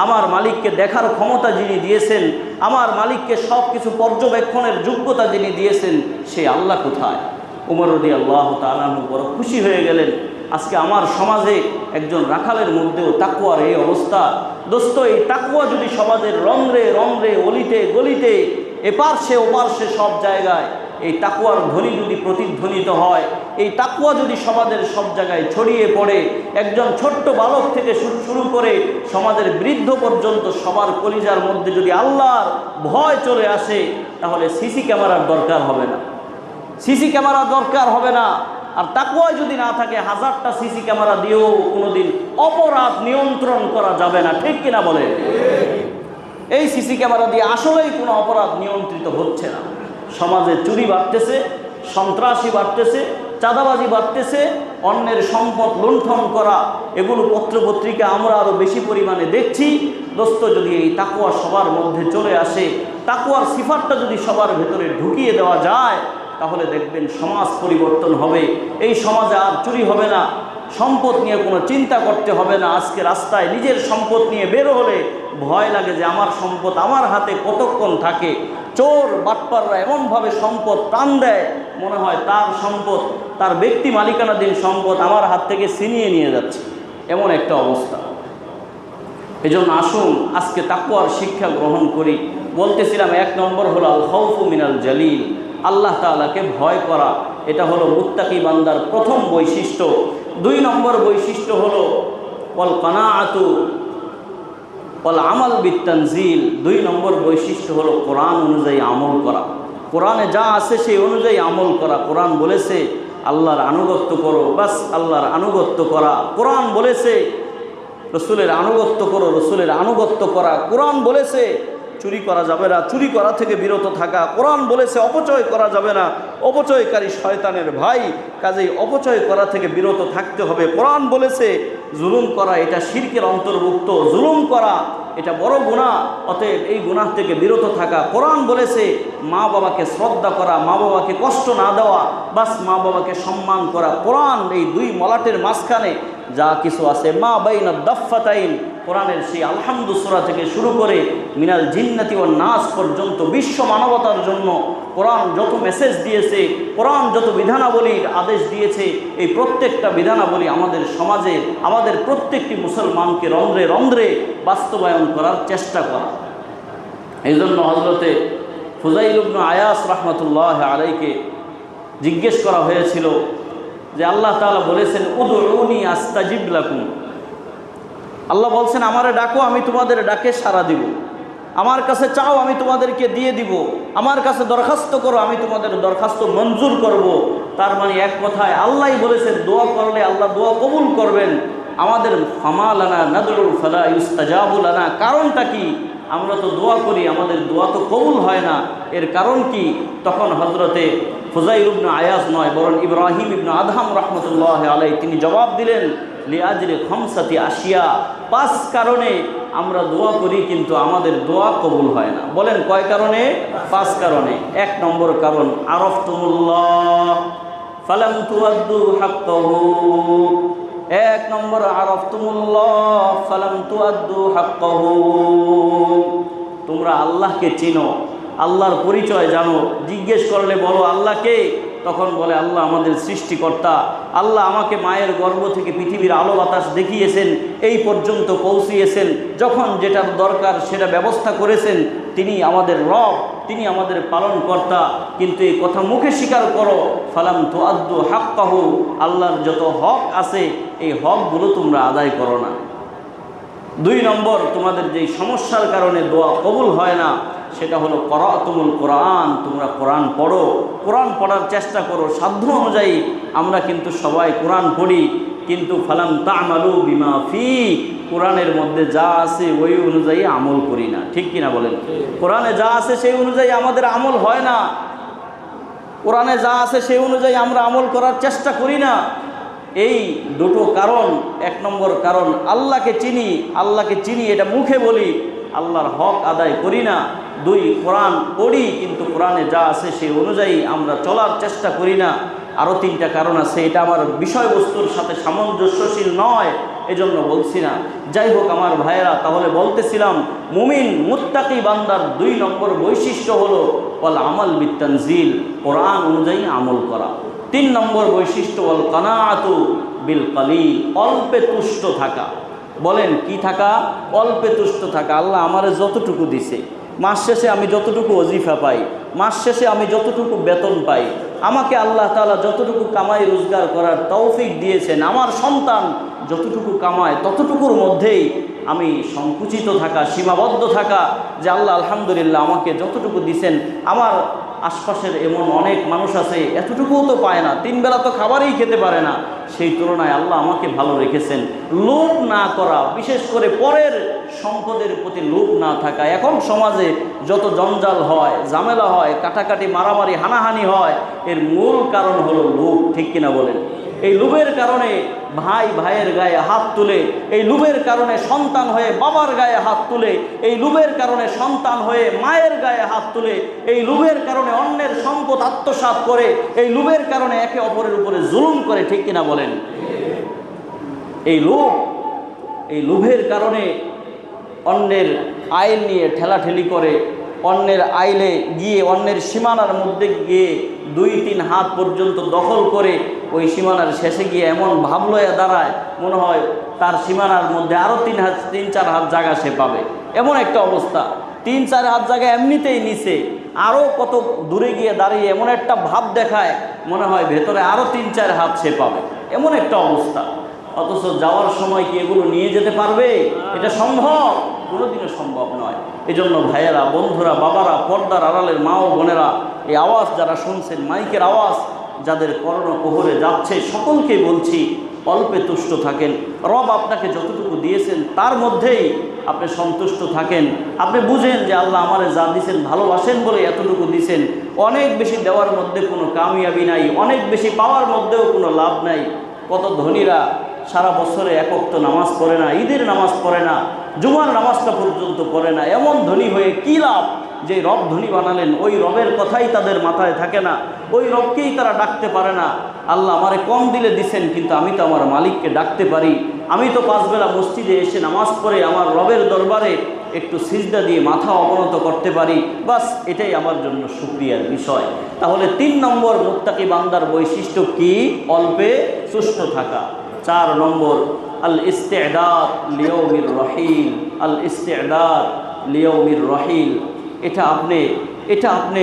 আমার মালিককে দেখার ক্ষমতা যিনি দিয়েছেন, আমার মালিককে সব কিছু পর্যবেক্ষণের যোগ্যতা যিনি দিয়েছেন, সে আল্লাহ কোথায়? ওমর রাদিয়াল্লাহু তাআলা বড় খুশি হয়ে গেলেন। আজকে আমার সমাজে একজন রাখালের মধ্যেও তাকওয়ার এই অবস্থা। দোস্ত, এই তাকওয়া যদি সমাজের রন্ধ্রে রন্ধ্রে, অলিতে গলিতে, এপার্শ্বে ওপার্শ্বে সব জায়গায় এই তাকওয়ার ধ্বনি যদি প্রতিধ্বনিত হয়, এই তাকওয়া যদি সমাজের সব জায়গায় ছড়িয়ে পড়ে, একজন ছোট্ট বালক থেকে শুরু করে সমাজের বৃদ্ধ পর্যন্ত সবার কলিজার মধ্যে যদি আল্লাহর ভয় চলে আসে, তাহলে সিসি ক্যামেরার দরকার হবে না, সিসি ক্যামেরা দরকার হবে না। আর তাকওয়া যদি না থাকে, 1000টা সিসি ক্যামেরা দিয়েও কোনোদিন অপরাধ নিয়ন্ত্রণ করা যাবে না, ঠিক কিনা বলে? এই সিসি ক্যামেরা দিয়ে আসলেই কোনো অপরাধ নিয়ন্ত্রিত হচ্ছে না। সমাজে চুরি বাড়তেছে, সন্ত্রাসী বাড়তেছে, চাঁদাবাজি বাড়তেছে, অন্যের সম্পদ লুণ্ঠন করা, এগুলো পত্রপত্রিকা আমরা আরও বেশি পরিমাণে দেখছি। দোস্ত, যদি এই তাকওয়া সবার মধ্যে চলে আসে, তাকওয়ার সিফাতটা যদি সবার ভেতরে ঢুকিয়ে দেওয়া যায়, তাহলে দেখবেন সমাজ পরিবর্তন হবে। এই সমাজে আর চুরি হবে না, সম্পদ নিয়ে কোনো চিন্তা করতে হবে না। আজকে রাস্তায় নিজের সম্পদ নিয়ে বের হলে ভয় লাগে যে আমার সম্পদ আমার হাতে কতক্ষণ থাকে। চোর বাটপাররা এমনভাবে সম্পদ টান দেয়, মনে হয় তার সম্পদ, তার ব্যক্তি মালিকানাধীন সম্পদ আমার হাত থেকে ছিনিয়ে নিয়ে যাচ্ছে, এমন একটা অবস্থা। এজন্য আসুন আজকে তাকওয়ার শিক্ষা গ্রহণ করি। বলতেছিলাম 1 নম্বর হলো আল খাউফু মিনাল জালিল, আল্লাহ তাআলাকে ভয় করা, এটা হলো মুত্তাকি বান্দার প্রথম বৈশিষ্ট্য। 2 নম্বর বৈশিষ্ট্য হলো ওয়াল কানাআতু ওয়াল আমাল বিত্তানজিল, 2 নম্বর বৈশিষ্ট্য হলো কোরআন অনুযায়ী আমল করা। কোরআনে যা আছে সেই অনুযায়ী আমল করা। কোরআন বলেছে আল্লাহর আনুগত্য করো, বাস আল্লাহর আনুগত্য করা। কোরআন বলেছে রসুলের আনুগত্য করো, রসুলের আনুগত্য করা। কোরআন বলেছে চুরি করা যাবে না, চুরি করা থেকে বিরত থাকা। কোরআন বলেছে অপচয় করা যাবে না, অপচয়কারী শয়তানের ভাই, কাজেই অপচয় করা থেকে বিরত থাকতে হবে। কোরআন বলেছে জুলুম করা এটা শিরকের অন্তর্ভুক্ত, জুলুম করা এটা বড় গুনাহ, অতএব এই গুনাহ থেকে বিরত থাকা। কোরআন বলেছে মা বাবাকে শ্রদ্ধা করা, মা বাবাকে কষ্ট না দেওয়া, বাস মা বাবাকে সম্মান করা। কোরআন এই 2 মলাটের মাঝখানে যা কিছু আছে, মা বাইনা দাফফাতাইন, কোরআনের সেই আলহামদু সূরা থেকে শুরু করে মিনাল জিন্নাতি ওয়ান নাস পর্যন্ত বিশ্ব মানবতার জন্য কোরআন যত মেসেজ দিয়েছে, কোরআন যত বিধানাবলীর আদেশ দিয়েছে, এই প্রত্যেকটা বিধানাবলী আমাদের সমাজে আমাদের প্রত্যেকটি মুসলমানকে রন্ধ্রে রন্ধ্রে বাস্তবায়ন করার চেষ্টা করা। এই জন্য হযরতে ফুযাইল ইবনে আয়াস রাহমাতুল্লাহ আলাইকে জিজ্ঞেস করা হয়েছিল যে আল্লাহ তাআলা বলেছেন উদউনি আস্তাজিব লাকুম, আল্লাহ বলছেন আমারে ডাকো আমি তোমাদের ডাকে সাড়া দিব, আমার কাছে চাও আমি তোমাদেরকে দিয়ে দিব, আমার কাছে দরখাস্ত করো আমি তোমাদের দরখাস্ত মঞ্জুর করব। তার মানে এক কথায় আল্লাহই বলেছেন দোয়া করলে আল্লাহ দোয়া কবুল করবেন। আমাদের ফামালানা নাদউ ফালা ইউস্তাজাবু লানা, কারণটা কি? আমরা তো দোয়া করি, আমাদের দোয়া তো কবুল হয় না, এর কারণ কি? তখন হযরতে ফুযাইল ইবনে আয়াস নয় বরং ইব্রাহিম ইবনে আদহাম রাহমাতুল্লাহ আলাইহি তিনি জবাব দিলেন লিআজরি খামসাতি আশিয়া, 5 কারণে আমরা দোয়া করি কিন্তু আমাদের দোয়া কবুল হয় না। বলেন কয় কারণে? 5 কারণে। 1 নম্বর কারণ আরাফতুমুল্লাহ ফালাম তুআদ্দু হাক্কাহু, 1 নম্বর আরাফতুমুল্লাহ ফালাম তুআদ্দু হাক্কাহু, তোমরা আল্লাহকে চিনো, আল্লাহর পরিচয় জানো। জিজ্ঞেস করলে বলো আল্লাহ কে? তখন বলে আল্লাহ আমাদের সৃষ্টিকর্তা, আল্লাহ আমাকে মায়ের গর্ভ থেকে পৃথিবীর আলো বাতাস দেখিয়েছেন, এই পর্যন্ত পৌঁছিয়েছেন, যখন যেটার দরকার সেটা ব্যবস্থা করেছেন, তিনি আমাদের রব, তিনি আমাদের পালনকর্তা। কিন্তু এই কথা মুখে স্বীকার করো ফালাম তুআদ্দু হাক্কাহু, আল্লাহর যত হক আছে এই হকগুলো তোমরা আদায় করো না। 2 নম্বর তোমাদের যেই সমস্যার কারণে দোয়া কবুল হয় না সেটা হলো করাতুমুল কোরআন, তোমরা কোরআন পড়ো, কোরআন পড়ার চেষ্টা করো সাধ্য অনুযায়ী। আমরা কিন্তু সবাই কোরআন পড়ি কিন্তু ফালাম তা'মালু বিমা ফি, কোরআনের মধ্যে যা আছে ওই অনুযায়ী আমল করি না। ঠিক কিনা বলেন? কোরআনে যা আছে সেই অনুযায়ী আমাদের আমল হয় না, কোরআনে যা আছে সেই অনুযায়ী আমরা আমল করার চেষ্টা করি না। এই 2টো কারণ। 1 নম্বর কারণ আল্লাহকে চিনি, আল্লাহকে চিনি এটা মুখে বলি, আল্লাহর হক আদায় করি না। 2 কোরআন পড়ি কিন্তু কোরআনে যা আছে সেই অনুযায়ী আমরা চলার চেষ্টা করি না। আরও 3টা কারণ আছে, এটা আমার বিষয়বস্তুর সাথে সামঞ্জস্যশীল নয়, এজন্য বলছি না। যাই হোক আমার ভাইয়েরা, তাহলে বলতেছিলাম মুমিন মুত্তাকি বান্দার 2 নম্বর বৈশিষ্ট্য হলো ওয়াল আমাল বিত্তানজিল, কোরআন অনুযায়ী আমল করা। 3 নম্বর বৈশিষ্ট্য ওয়াল কানাআতু বিল কালিল, অল্পে তুষ্ট থাকা। বলেন কি থাকা? অল্পে তুষ্ট থাকা। আল্লাহ আমারে যতটুকু দিছে, মাস শেষে আমি যতটুকু ওজিফা পাই, মাস শেষে আমি যতটুকু বেতন পাই, আমাকে আল্লাহ তাআলা যতটুকু কামাই রোজগার করার তৌফিক দিয়েছেন, আমার সন্তান যতটুকু কামায় ততটুকুর মধ্যেই আমি সংকুচিত থাকা, সীমাবদ্ধ থাকা, যে আল্লাহ আলহামদুলিল্লাহ আমাকে যতটুকু দিছেন। আমার আশপাশের এমন অনেক মানুষ আছে এতটুকুও তো পায় না, 3 বেলা তো খাবারই খেতে পারে না, সেই তুলনায় আল্লাহ আমাকে ভালো রেখেছেন। লোভ না করা, বিশেষ করে পরের সম্পদের প্রতি লোভ না থাকা। এখন সমাজে যত জঞ্জাল হয়, ঝামেলা হয়, কাটাকাটি, মারামারি, হানাহানি হয়, এর মূল কারণ হলো লোভ। ঠিক কিনা বলেন? এই লোভের কারণে ভাই ভাইয়ের গায়ে হাত তুলে, এই লোভের কারণে সন্তান হয়ে বাবার গায়ে হাত তুলে, এই লোভের কারণে সন্তান হয়ে মায়ের গায়ে হাত তুলে, এই লোভের কারণে অন্যের সম্পদ আত্মসাৎ করে, এই লোভের কারণে একে অপরের উপরে জুলুম করে। ঠিক কিনা বলেন? এই লোভের কারণে অন্যের আইল নিয়ে ঠেলাঠেলি করে, অন্যের আইলে গিয়ে অন্যের সীমানার মধ্যে গিয়ে 2-3 হাত পর্যন্ত দখল করে ওই সীমানার শেষে গিয়ে এমন ভাব লয়ে দাঁড়ায় মনে হয় তার সীমানার মধ্যে আরও 3-4 হাত জায়গা সে পাবে, এমন একটা অবস্থা। 3-4 হাত জায়গা এমনিতেই নিচে, আরও কত দূরে গিয়ে দাঁড়িয়ে এমন একটা ভাব দেখায় মনে হয় ভেতরে আরও 3-4 হাত সে পাবে, এমন একটা অবস্থা। অথচ যাওয়ার সময় কি এগুলো নিয়ে যেতে পারবে? এটা সম্ভব? কোনোদিনও সম্ভব নয়। এজন্য ভাইয়েরা, বন্ধুরা, বাবারা, পর্দার আড়ালের মা ও বোনেরা, এই আওয়াজ যারা শুনছেন, মাইকের আওয়াজ যাদের কর্ণকুহরে যাচ্ছে, সকলকে বলছি অল্পে তুষ্ট থাকেন। রব আপনাকে যতটুকু দিয়েছেন তার মধ্যেই আপনি সন্তুষ্ট থাকেন। আপনি বুঝেন যে আল্লাহ আমারে যা দিয়েছেন ভালোবাসেন বলে এতটুকু দিয়েছেন। অনেক বেশি দেওয়ার মধ্যে কোনো কামিয়াবি নাই, অনেক বেশি পাওয়ার মধ্যেও কোনো লাভ নাই। কত ধনীরা সারা বছরে এক ওয়াক্ত নামাজ পড়ে না, ঈদের নামাজ পড়ে না, জুমার নামাজটা পর্যন্ত পড়ে না। এমন ধনী হয়ে কী লাভ? যে রব ধনী বানালেন ওই রবের কথাই তাদের মাথায় থাকে না, ওই রবকেই তারা ডাকতে পারে না। আল্লাহ আমারে কম দিলে দিছেন, কিন্তু আমি তো আমার মালিককে ডাকতে পারি। আমি তো 5 বেলা মসজিদে এসে নামাজ পড়ে আমার রবের দরবারে একটু সিজদা দিয়ে মাথা অবনত করতে পারি, বাস এটাই আমার জন্য শুকরিয়ার বিষয়। তাহলে 3 নম্বর মুত্তাকি বান্দার বৈশিষ্ট্য কি? অল্পে তুষ্ট থাকা। 4 নম্বর আল ইস্তেদাদ লিয়াউমির রহিল। আল ইস্তেদাদ লিয়াউমির রহিল, এটা আপনি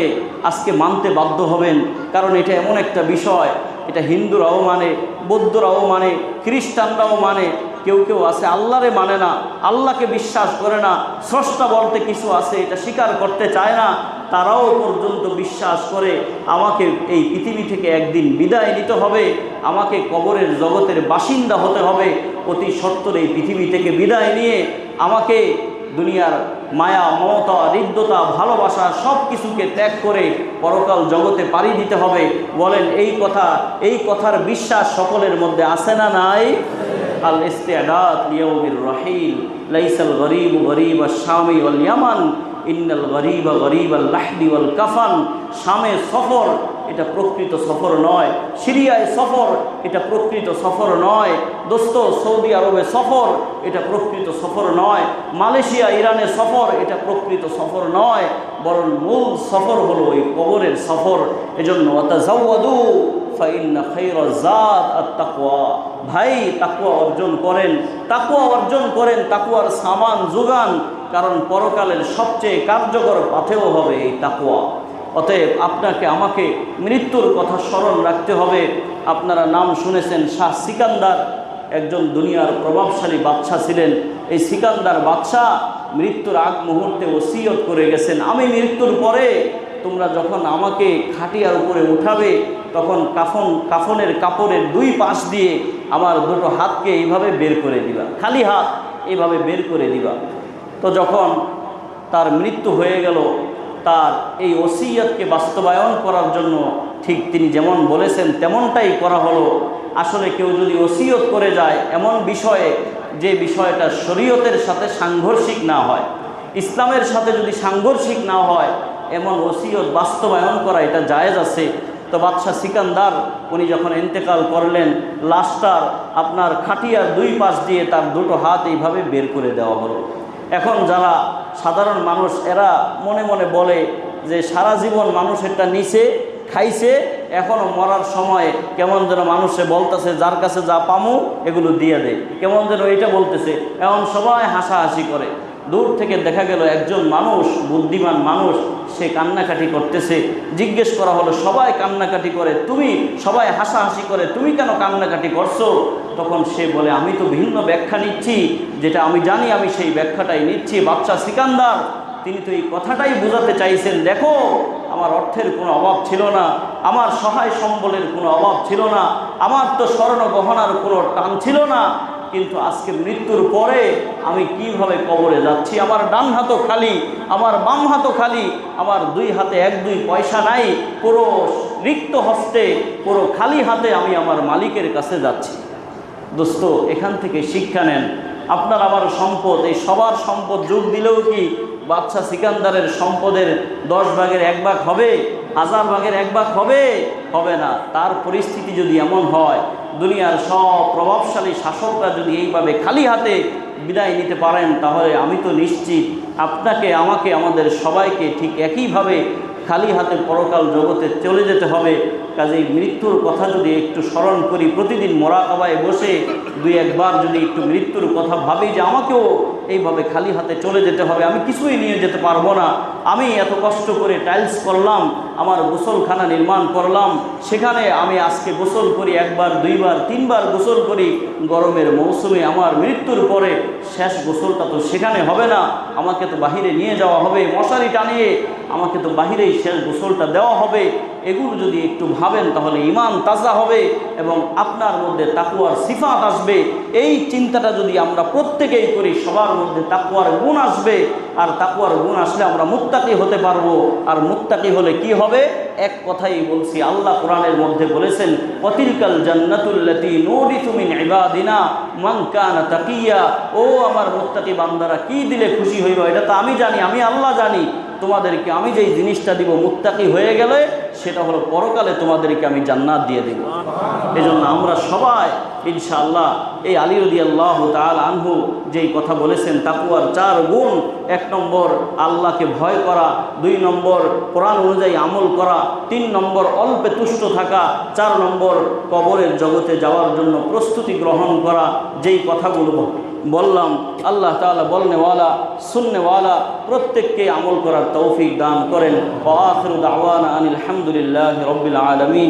আজকে মানতে বাধ্য হবেন, কারণ এটা এমন একটা বিষয়, এটা হিন্দুরাও মানে, বৌদ্ধরাও মানে, খ্রিস্টানরাও মানে, কেউ কেউ আছে আল্লাহরে মানে না, আল্লাহকে বিশ্বাস করে না, স্রষ্টা বলতে কিছু আছে এটা স্বীকার করতে চায় না। তারাও পর্যন্ত বিশ্বাস করে আমাকে এই পৃথিবী থেকে একদিন বিদায় নিতে হবে, আমাকে কবরের জগতের বাসিন্দা হতে হবে, অতি সত্বর এই পৃথিবী থেকে বিদায় নিয়ে আমাকে দুনিয়ার মায়া, মমতা, হৃদ্যতা, ভালোবাসা সব কিছুকে ত্যাগ করে পরকাল জগতে পাড়ি দিতে হবে। বলেন এই কথার বিশ্বাস সকলের মধ্যে আছে না নাই? আল ইস্তেদাদ লিয়াউমির রহিল। লাইসাল গরিবু গরিব আশ-শামি ওয়াল ইয়ামান, ইন্নাল গরিবা গরিব আল-লাহদি ওয়াল কাফান। শামে সফর, এটা প্রকৃত সফর নয়। সিরিয়ায় সফর, এটা প্রকৃত সফর নয়। দোস্ত, সৌদি আরবে সফর, এটা প্রকৃত সফর নয়। মালয়েশিয়া, ইরানে সফর, এটা প্রকৃত সফর নয়, বরং মূল সফর হলো ওই কবরের সফর। এজন্য ওয়াতাজাওয়াদু ফাইন্না খায়রাজ যাদ আত-তাকওয়া। ভাই, তাকওয়া অর্জন করেন, তাকওয়ার সামান যোগান, কারণ পরকালের সবচেয়ে কার্যকর পাথেয় হবে এই তাকওয়া। অতএব আপনাকে আমাকে মৃত্যুর কথা স্মরণ রাখতে হবে। আপনারা নাম শুনেছেন শাহ সিকান্দার, একজন দুনিয়ার প্রভাবশালী বাদশাহ ছিলেন। এই সিকান্দার বাদশাহ মৃত্যুর আগ মুহূর্তে ওসিয়ত করে গেছেন, আমি মৃত্যুর পরে তোমরা যখন আমাকে খাটিয়ার উপরে উঠাবে তখন কাফনের কাপড়ের 2 পাশ দিয়ে আমার 2 হাতকে এইভাবে বের করে দিবা, খালি হাত এইভাবে বের করে দিবা। তো যখন তার মৃত্যু হয়ে গেল, তার এই ওসিয়তকে বাস্তবায়ন করার জন্য ঠিক তিনি যেমন বলেছেন তেমনটাই করা হলো। আসলে কেউ যদি ওসিয়ত করে যায় এমন বিষয়ে, যে বিষয়টা শরীয়তের সাথে সাংঘর্ষিক না হয়, ইসলামের সাথে যদি সাংঘর্ষিক না হয়, এমন ওসিয়ত বাস্তবায়ন করা এটা জায়েজ আছে। তো বাদশাহ সিকান্দার উনি যখন ইন্তেকাল করলেন, লাশটার আপনার খাটিয়ার 2 পাশ দিয়ে তার 2 হাত এইভাবে বের করে দেওয়া হলো। এখন যারা সাধারণ মানুষ, এরা মনে মনে বলে যে সারা জীবন মানুষ এটা নিচে খাইছে, এখনও মরার সময় কেমন যেন মানুষে বলতেছে যার কাছে যা পামু এগুলো দিয়ে দেয়, কেমন যেন এটা বলতেছে। এখন সবাই হাসাহাসি করে। দূর থেকে দেখা গেল একজন মানুষ, বুদ্ধিমান মানুষ, সে কান্নাকাটি করতেছে। জিজ্ঞেস করা হলো, সবাই কান্নাকাটি করে, তুমি সবাই হাসাহাসি করে, তুমি কেন কান্নাকাটি করছো? তখন সে বলে, আমি তো ভিন্ন ব্যাখ্যা নিচ্ছি, যেটা আমি জানি আমি সেই ব্যাখ্যাটাই নিচ্ছি। বাদশাহ সিকান্দার তিনি তো এই কথাটাই বোঝাতে চাইছেন, দেখো আমার অর্থের কোনো অভাব ছিল না, আমার সহায় সম্বলের কোনো অভাব ছিল না, আমার তো স্বর্ণ গহনার কোনো টান ছিল না, কিন্তু আজকে মৃত্যুর পরে আমি কিভাবে কবরে যাচ্ছি, আমার ডান হাতও খালি, আমার বাম হাতও খালি, আমার 2 হাতে 1-2 পয়সা নাই, পুরো রিক্ত হস্তে, পুরো খালি হাতে আমি আমার মালিকের কাছে যাচ্ছি। দোস্ত, এখান থেকে শিক্ষা নেন। আপনার আমার সম্পদ, এই সবার সম্পদ যোগ দিলেও কি বাদশাহ সিকান্দারের সম্পদের 10 ভাগের 1 ভাগ হবে? 1000 ভাগের 1 ভাগ হবে? হবে না। তার পরিস্থিতি যদি এমন হয়, দুনিয়ার সব প্রভাবশালী শাসকরা যদি এইভাবে খালি হাতে বিদায় নিতে পারেন, তাহলে আমি তো নিশ্চিত আপনাকে, আমাকে, আমাদের সবাইকে ঠিক একইভাবে খালি হাতে পরকাল জগতে চলে যেতে হবে। কাজেই মৃত্যুর কথা যদি একটু স্মরণ করি, প্রতিদিন মোরাকাবায় বসে 2-1 বার যদি একটু মৃত্যুর কথা ভাবি যে আমাকেও এইভাবে খালি হাতে চলে যেতে হবে, আমি কিছুই নিয়ে যেতে পারবো না, আমি এত কষ্ট করে টাইলস করলাম, আমার গোসলখানা নির্মাণ করলাম, সেখানে আমি আজকে গোসল করি 1 বার 2 বার 3 বার গোসল করি গরমের মৌসুমে, আমার মৃত্যুর পরে শেষ গোসলটা তো সেখানে হবে না, আমাকে তো বাহিরে নিয়ে যাওয়া হবে, মশারি টানিয়ে আমাকে তো বাহিরেই শেষ গোসলটা দেওয়া হবে। এগুলো যদি একটু ভাবেন তাহলে ঈমান তাজা হবে এবং আপনার মধ্যে তাকওয়ার সিফাত আসবে। এই চিন্তাটা যদি আমরা প্রত্যেকেই করি, সবার মধ্যে তাকওয়ার গুণ আসবে, আর তাকওয়ার গুণ আসলে আমরা মুত্তাকি হতে পারবো। আর মুত্তাকি হলে কি হবে? এক কথাই বলছি, আল্লাহ কোরআনের মধ্যে বলেছেন, ওয়াতিলকাল জান্নাতুল্লাতী নুরিসু মিন ইবাদিনা মান কানা তাকিয়া। ও আমার মুত্তাকি বান্দারা, কি দিলে খুশি হইবা এটা তো আমি জানি, আমি আল্লাহ জানি। তোমাদেরকে আমি যেই জিনিসটা দিব, মুত্তাকি হয়ে গেলে সেটা হলো পরকালে তোমাদেরকে আমি জান্নাত দিয়ে দেব। এজন্য আমরা সবাই ইনশাআল্লাহ এই আলী রাদিয়াল্লাহু তাআলা আনহু যেই কথা বলেছেন, তাকওয়ার 4 গুণ: 1 নম্বর আল্লাহকে ভয় করা, 2 নম্বর কোরআন অনুযায়ী আমল করা, 3 নম্বর অল্পে তুষ্ট থাকা, 4 নম্বর কবরের জগতে যাওয়ার জন্য প্রস্তুতি গ্রহণ করা। যেই কথাগুলো বললাম, আল্লাহ তাআলা বলনেওয়ালা শুননেওয়ালা প্রত্যেককে আমল করার তৌফিক দান করেন। ওয়া আখিরু দাওয়ানা আনিল হামদুলিল্লাহি রাব্বিল আলামিন।